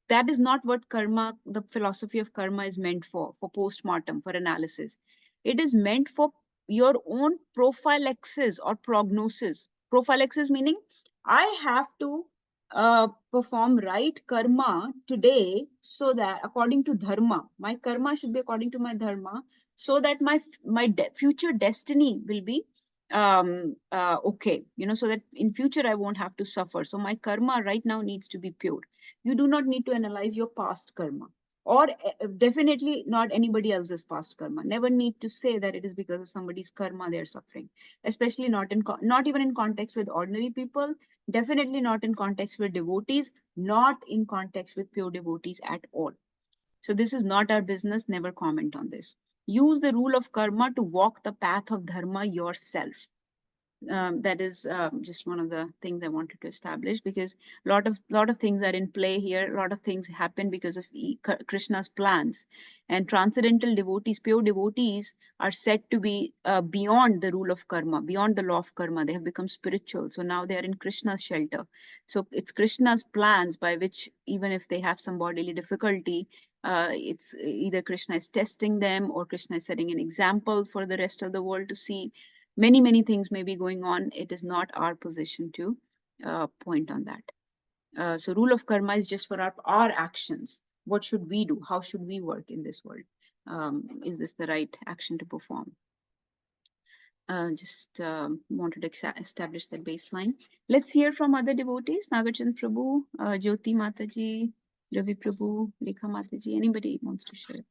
That is not what karma, the philosophy of karma, is meant for postmortem, for analysis. It is meant for your own prophylaxis or prognosis. Prophylaxis meaning I have to perform right karma today, so that according to dharma, my karma should be according to my dharma, so that my future destiny will be okay, so that in future I won't have to suffer. So my karma right now needs to be pure. You do not need to analyze your past karma, or definitely not anybody else's past karma. Never need to say that it is because of somebody's karma they're suffering, especially not even in context with ordinary people, definitely not in context with devotees, not in context with pure devotees at all. So this is not our business. Never comment on this. Use the rule of karma to walk the path of dharma yourself. That is just one of the things I wanted to establish, because a lot of things are in play here. A lot of things happen because of Krishna's plans, and transcendental devotees, pure devotees, are said to be beyond the rule of karma, beyond the law of karma. They have become spiritual, so now they are in Krishna's shelter. So it's Krishna's plans by which, even if they have some bodily difficulty, it's either Krishna is testing them, or Krishna is setting an example for the rest of the world to see. Many things may be going on. It is not our position to point on that. So rule of karma is just for our actions. What should we do? How should we work in this world? Is this the right action to perform? Just wanted to establish that baseline. Let's hear from other devotees. Nagarchand Prabhu, Jyoti Mataji, Ravi Prabhu, Rekha Mataji. Anybody wants to share?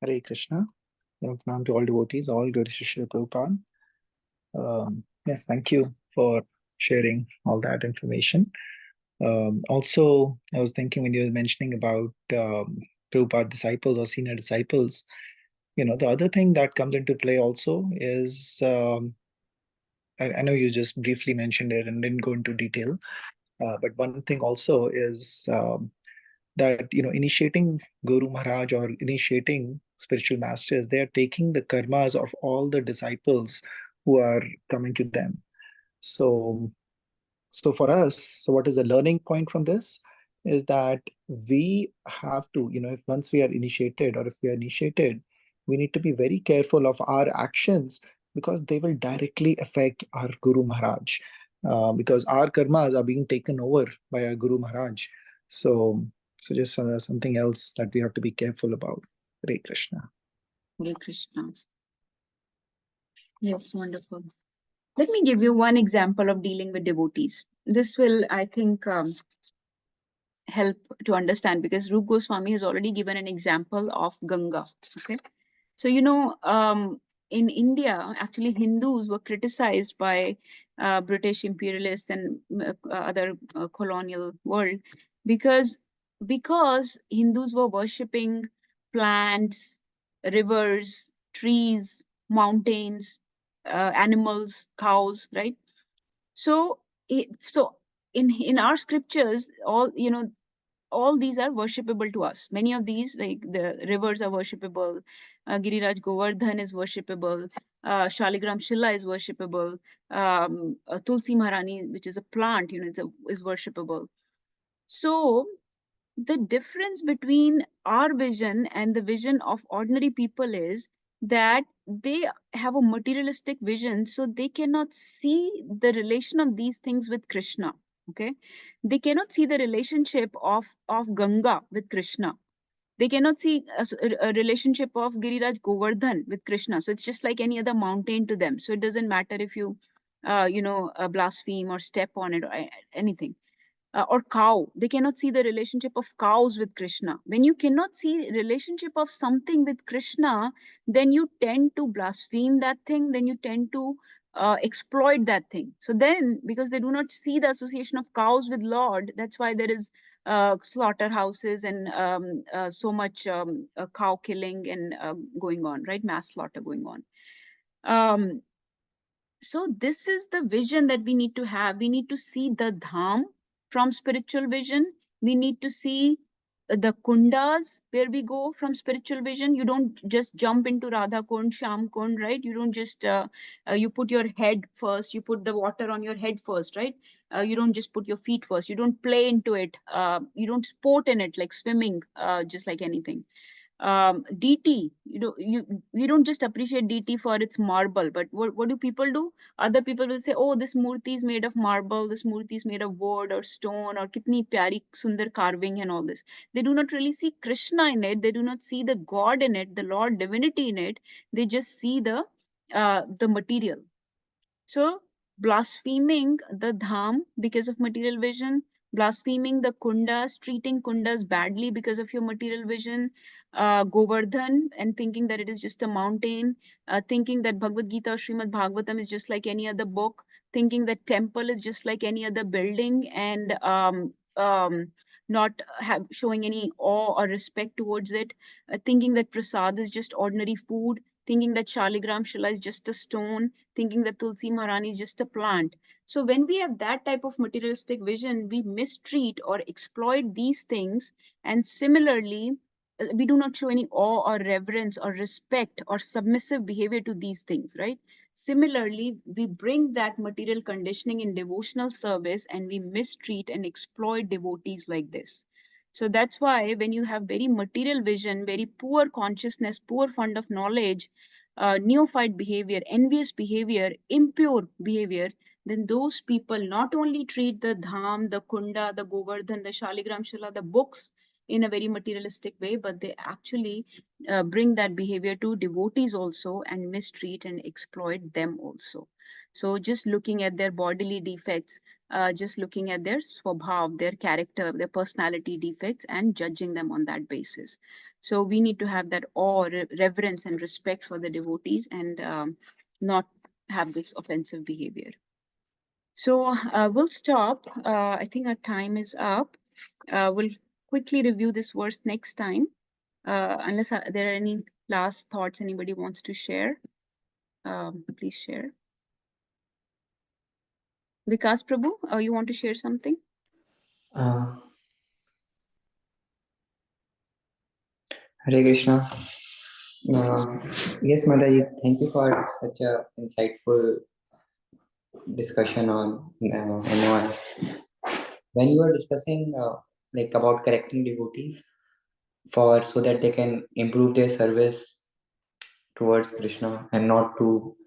Hare Krishna. Pranam to all devotees, all glories to Srila Prabhupada. Yes, thank you for sharing all that information. Also, I was thinking when you were mentioning about Prabhupada disciples or senior disciples, the other thing that comes into play also is, I know you just briefly mentioned it and didn't go into detail, but one thing also is that, initiating Guru Maharaj or initiating spiritual masters, they are taking the karmas of all the disciples who are coming to them. So for us, so what is the learning point from this is that we have to, if once we are initiated or if we are initiated, we need to be very careful of our actions because they will directly affect our Guru Maharaj, because our karmas are being taken over by our Guru Maharaj. So just something else that we have to be careful about. Hare Krishna. Hare Krishna. Yes, wonderful. Let me give you one example of dealing with devotees. This will, I think, help to understand, because Rup Goswami has already given an example of Ganga. Okay, so in India, actually Hindus were criticized by British imperialists and other colonial world because Hindus were worshipping plants, rivers, trees, mountains, animals, cows, right? So in our scriptures, all these are worshipable to us. Many of these, like the rivers, are worshipable. Giriraj Govardhan is worshipable. Shaligram Shila is worshipable. Tulsi Maharani, which is a plant, is worshipable. So the difference between our vision and the vision of ordinary people is that they have a materialistic vision, so they cannot see the relation of these things with Krishna. Okay, they cannot see the relationship of Ganga with Krishna. They cannot see a relationship of Giriraj Govardhan with Krishna. So it's just like any other mountain to them. So it doesn't matter if you blaspheme or step on it or anything. Or cow, they cannot see the relationship of cows with Krishna. When you cannot see relationship of something with Krishna, then you tend to blaspheme that thing, then you tend to exploit that thing. So then, because they do not see the association of cows with Lord, that's why there is slaughterhouses and so much cow killing and going on, right? Mass slaughter going on. So this is the vision that we need to have. We need to see the dham from spiritual vision. We need to see the kundas where we go from spiritual vision. You don't just jump into Radha Kund, Sham Kund, right? You don't just, you put your head first, you put the water on your head first, right? You don't just put your feet first. You don't play into it. You don't sport in it like swimming, just like anything. DT, you don't just appreciate DT for its marble, but what do people do? Other people will say, oh, this murti is made of marble, this murti is made of wood or stone, or kitni pyari sundar carving and all this. They do not really see Krishna in it. They do not see the God in it, the Lord divinity in it. They just see the material. So blaspheming the dham because of material vision, blaspheming the kundas, treating kundas badly because of your material vision, Govardhan, and thinking that it is just a mountain, thinking that Bhagavad Gita or Srimad Bhagavatam is just like any other book, thinking that temple is just like any other building, and not showing any awe or respect towards it, thinking that prasad is just ordinary food, thinking that Shaligram Shila is just a stone, thinking that Tulsi Maharani is just a plant. So when we have that type of materialistic vision, we mistreat or exploit these things. And similarly, we do not show any awe or reverence or respect or submissive behavior to these things, right? Similarly, we bring that material conditioning in devotional service and we mistreat and exploit devotees like this. So that's why when you have very material vision, very poor consciousness, poor fund of knowledge, neophyte behavior, envious behavior, impure behavior, then those people not only treat the dham, the kunda, the Govardhan, the Shaligram Shala, the books in a very materialistic way, but they actually bring that behavior to devotees also and mistreat and exploit them also. So just looking at their bodily defects, just looking at their swabhav, their character, their personality defects, and judging them on that basis. So we need to have that awe, reverence, and respect for the devotees, and not have this offensive behavior. So we'll stop. I think our time is up. We'll quickly review this verse next time, unless there are any last thoughts anybody wants to share. Please share. Vikas Prabhu, you want to share something? Hare Krishna. Yes, Mataji, thank you for such a insightful discussion on and on. When you were discussing like about correcting devotees for so that they can improve their service towards Krishna and not to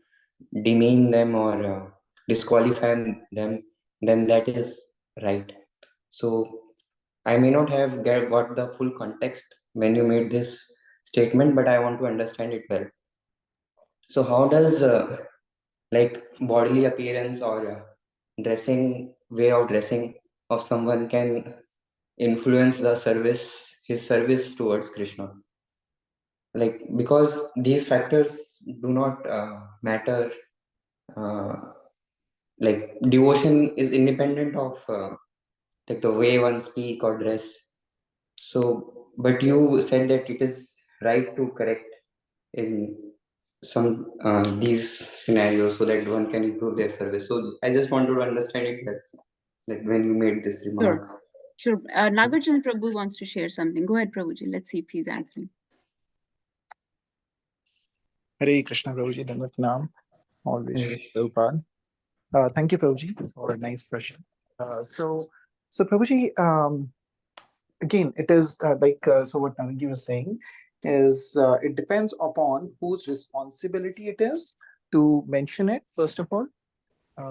demean them or disqualify them, then that is right. So I may not have got the full context when you made this statement, but I want to understand it well. So how does like bodily appearance or dressing, way of dressing of someone can influence the service, his service towards Krishna? Like, because these factors do not matter. Like devotion is independent of like the way one speak or dress. So, but you said that it is right to correct in some these scenarios so that one can improve their service. So I just wanted to understand it that when you made this remark. Sure. Nagarjuna Prabhu wants to share something. Go ahead, Prabhuji. Let's see if he's answering. Hare Krishna, Prabhuji, Dandavat Nam. Always Hare Prabhupada. Thank you, Prabhuji, for a nice question. So Prabhuji, again, it is so what Nārangi was saying is it depends upon whose responsibility it is to mention it, first of all.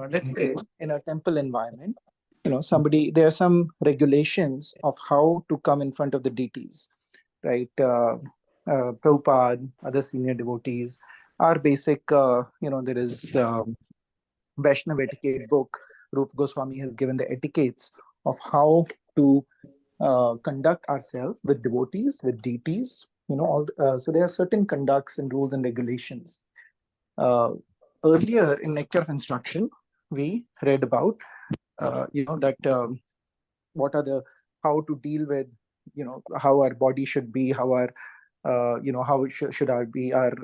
Let's say in a temple environment, there are some regulations of how to come in front of the deities, right? Prabhupada, other senior devotees, our basic, there is Vaishnava etiquette book. Rupa Goswami has given the etiquettes of how to conduct ourselves with devotees, with deities. So there are certain conducts and rules and regulations. Earlier in Nectar of Instruction, we read about that what are the how to deal with how our body should be, how our how should our be our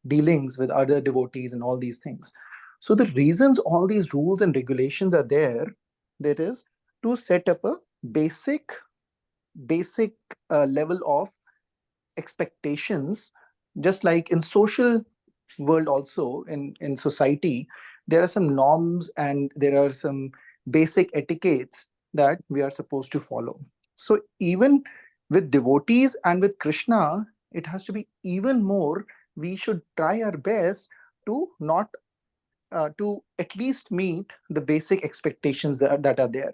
dealings with other devotees and all these things. So the reasons all these rules and regulations are there, that is to set up a basic level of expectations. Just like in social world also, in society, there are some norms and there are some basic etiquettes that we are supposed to follow. So even with devotees and with Krishna, it has to be even more. We should try our best to not to at least meet the basic expectations that are there.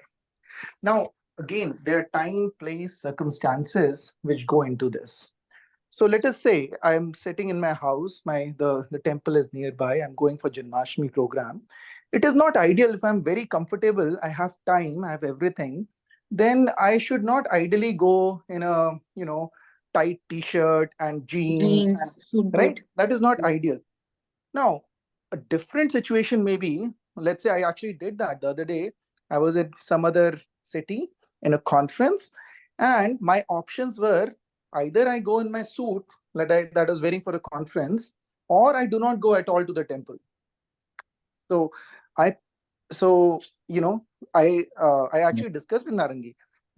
Now, again, there are time, place, circumstances which go into this. So let us say I'm sitting in my house, the temple is nearby, I'm going for Janmashtami program. It is not ideal if I'm very comfortable, I have time, I have everything, then I should not ideally go in a tight t-shirt and jeans, suit right? boot. That is not ideal. Now, a different situation maybe, let's say I actually did that the other day. I was in some other city in a conference, and my options were either I go in my suit that I was wearing for a conference, or I do not go at all to the temple. So I actually discussed with Nārangi.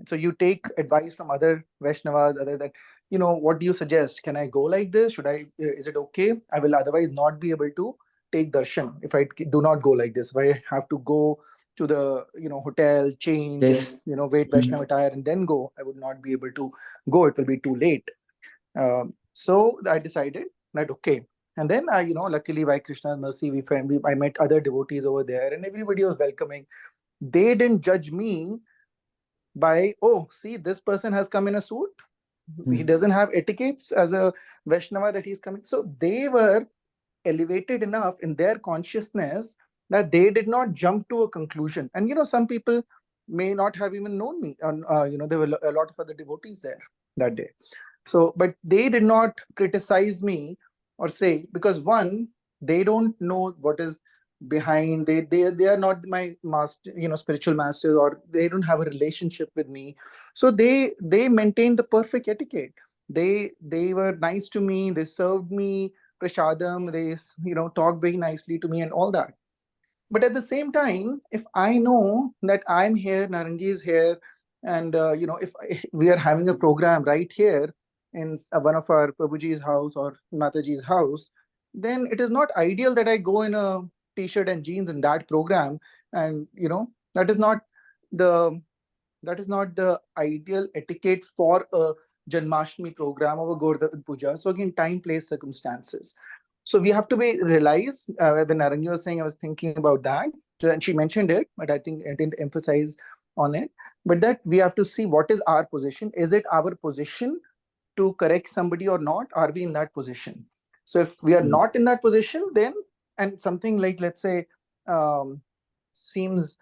So you take advice from other Vaishnavas, other that, what do you suggest? Can I go like this? Is it okay? I will otherwise not be able to take darshan if I do not go like this. If I have to go to the hotel, change, Yes. and wait Vaishnava attire and then go, I would not be able to go. It will be too late. So I decided that okay. And then luckily by Krishna's mercy, I met other devotees over there, and everybody was welcoming. They didn't judge me by, oh, see, this person has come in a suit. He doesn't have etiquettes as a Vaishnava that he's coming. So they were elevated enough in their consciousness that they did not jump to a conclusion. And some people may not have even known me, and there were a lot of other devotees there that day. So, but they did not criticize me or say, because one, they don't know what is behind. They are not my master, spiritual masters, or they don't have a relationship with me. So they maintained the perfect etiquette. They were nice to me. They served me prashadam. They talked very nicely to me and all that. But at the same time, if I know that I'm here, Nārangi is here, and if we are having a program right here in one of our Prabhuji's house or Mataji's house, then it is not ideal that I go in a t-shirt and jeans in that program. And that is not the ideal etiquette for a Janmashtami program or a Govardhan Puja. So again, time, place, circumstances. So we have to realize, when Nārangi was saying, I was thinking about that, and she mentioned it, but I think I didn't emphasize on it, but that we have to see what is our position. Is it our position to correct somebody or not? Are we in that position? So if we are not in that position, then, and something like, let's say, seems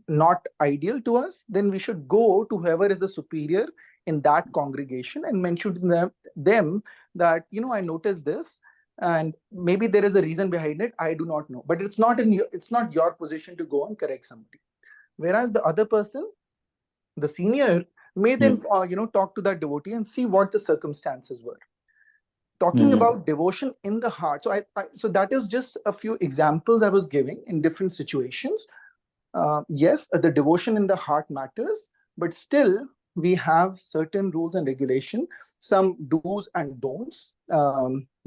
not ideal to us, then we should go to whoever is the superior in that congregation and mention to them that, I noticed this, and maybe there is a reason behind it. I do not know, but it's not your position to go and correct somebody. Whereas the other person, the senior, may then talk to that devotee and see what the circumstances were. Talking about devotion in the heart. So so that is just a few examples I was giving in different situations. Yes, the devotion in the heart matters, but still we have certain rules and regulation, some do's and don'ts.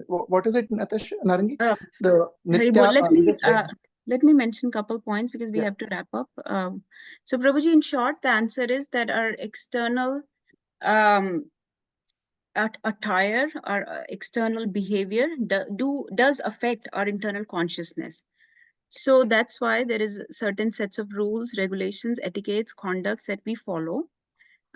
What is it, Natasha, Nārangi? The Nitya, let me mention a couple points because we have to wrap up. So Prabhuji, in short, the answer is that our external attire, our external behavior does affect our internal consciousness. So that's why there is certain sets of rules, regulations, etiquettes, conducts that we follow.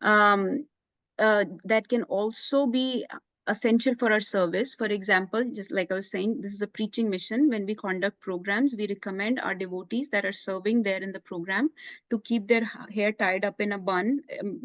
That can also be essential for our service. For example, just like I was saying, this is a preaching mission. When we conduct programs, we recommend our devotees that are serving there in the program to keep their hair tied up in a bun.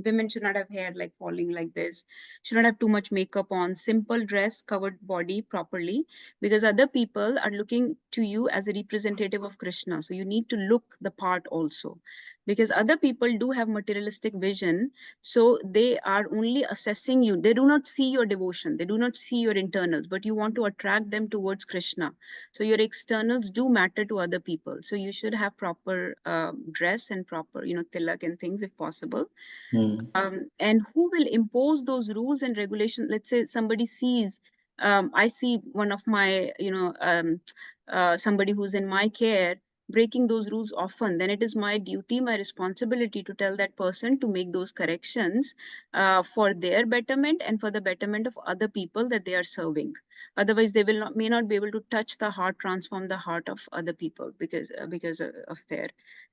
Women should not have hair like falling like this, should not have too much makeup on, simple dress, covered body properly, because other people are looking to you as a representative of Krishna. So you need to look the part also, because other people do have materialistic vision. So they are only assessing you. They do not see your devotion. They do not see your internals, but you want to attract them towards Krishna. So your externals do matter to other people. So you should have proper dress and proper, tilak and things if possible. And who will impose those rules and regulations? Let's say somebody sees, I see one of my, somebody who's in my care breaking those rules often, then it is my duty, my responsibility to tell that person to make those corrections for their betterment and for the betterment of other people that they are serving. Otherwise, they may not be able to touch the heart, transform the heart of other people because of their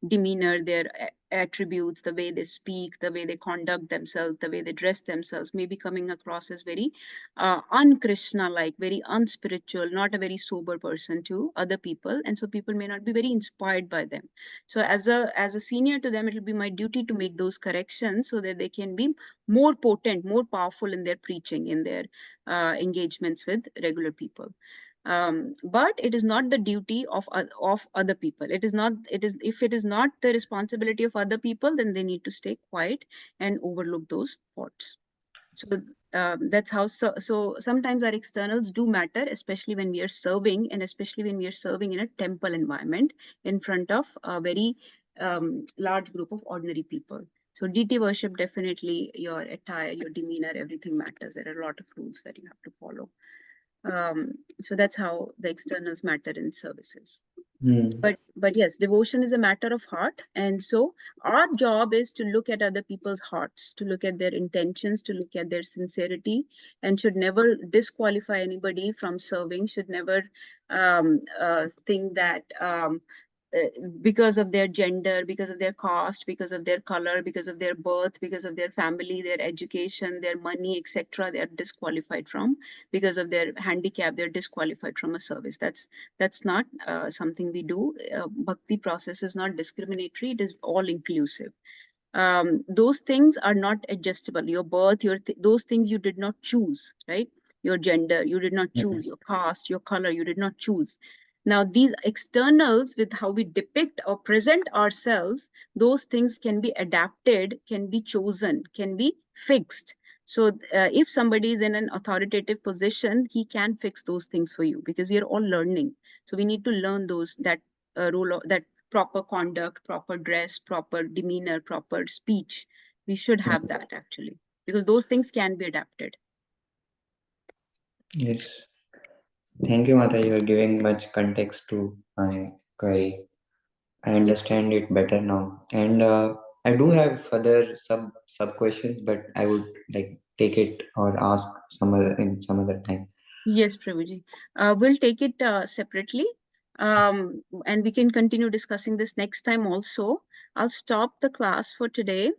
demeanor, their attributes, the way they speak, the way they conduct themselves, the way they dress themselves may be coming across as very un-Krishna-like, very unspiritual, not a very sober person to other people. And so people may not be very inspired by them. So as a senior to them, it will be my duty to make those corrections so that they can be more potent, more powerful in their preaching, in their engagements with regular people. But it is not the duty of other people. If it is not the responsibility of other people, then they need to stay quiet and overlook those faults. So that's how. So sometimes our externals do matter, especially when we are serving, and especially when we are serving in a temple environment in front of a very large group of ordinary people. So deity worship, definitely your attire, your demeanor, everything matters. There are a lot of rules that you have to follow. So that's how the externals matter in services. But yes, devotion is a matter of heart. And so our job is to look at other people's hearts, to look at their intentions, to look at their sincerity, and should never disqualify anybody from serving, should never think that because of their gender, because of their caste, because of their color, because of their birth, because of their family, their education, their money, etc. They are disqualified from. Because of their handicap, they're disqualified from a service. That's not something we do. Bhakti process is not discriminatory. It is all inclusive. Those things are not adjustable. Your birth, those things you did not choose, right? Your gender, you did not choose. Your caste, your color, you did not choose. Now, these externals, with how we depict or present ourselves, those things can be adapted, can be chosen, can be fixed. So if somebody is in an authoritative position, he can fix those things for you, because we are all learning. So we need to learn that role of that proper conduct, proper dress, proper demeanor, proper speech. We should have that actually, because those things can be adapted. Yes. Thank you, Mata. You are giving much context to my query. I understand it better now. And I do have further sub questions, but I would like take it or ask some other time. Yes, Prabhuji. We'll take it separately, and we can continue discussing this next time also. I'll stop the class for today.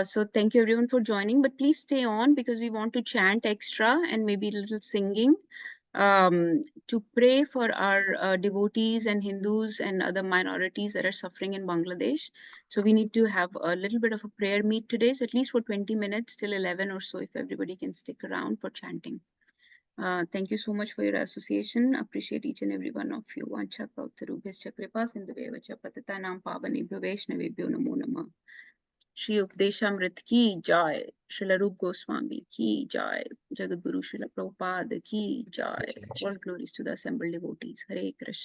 So thank you everyone for joining, but please stay on, because we want to chant extra and maybe a little singing to pray for our devotees and Hindus and other minorities that are suffering in Bangladesh. So we need to have a little bit of a prayer meet today, so at least for 20 minutes till 11 or so, if everybody can stick around for chanting. Thank you so much for your association. Appreciate each and every one of you. Vancha kaltarubhyascha kripa sindhuvevacha patitanam pavanebhyo vaishnavebhyo namo namah. Shri Updeshamrit ki jai. Srila Rup Goswami ki jai. Jagadguru Srila Prabhupada ki jai. All glories to the assembled devotees. Hare Krishna.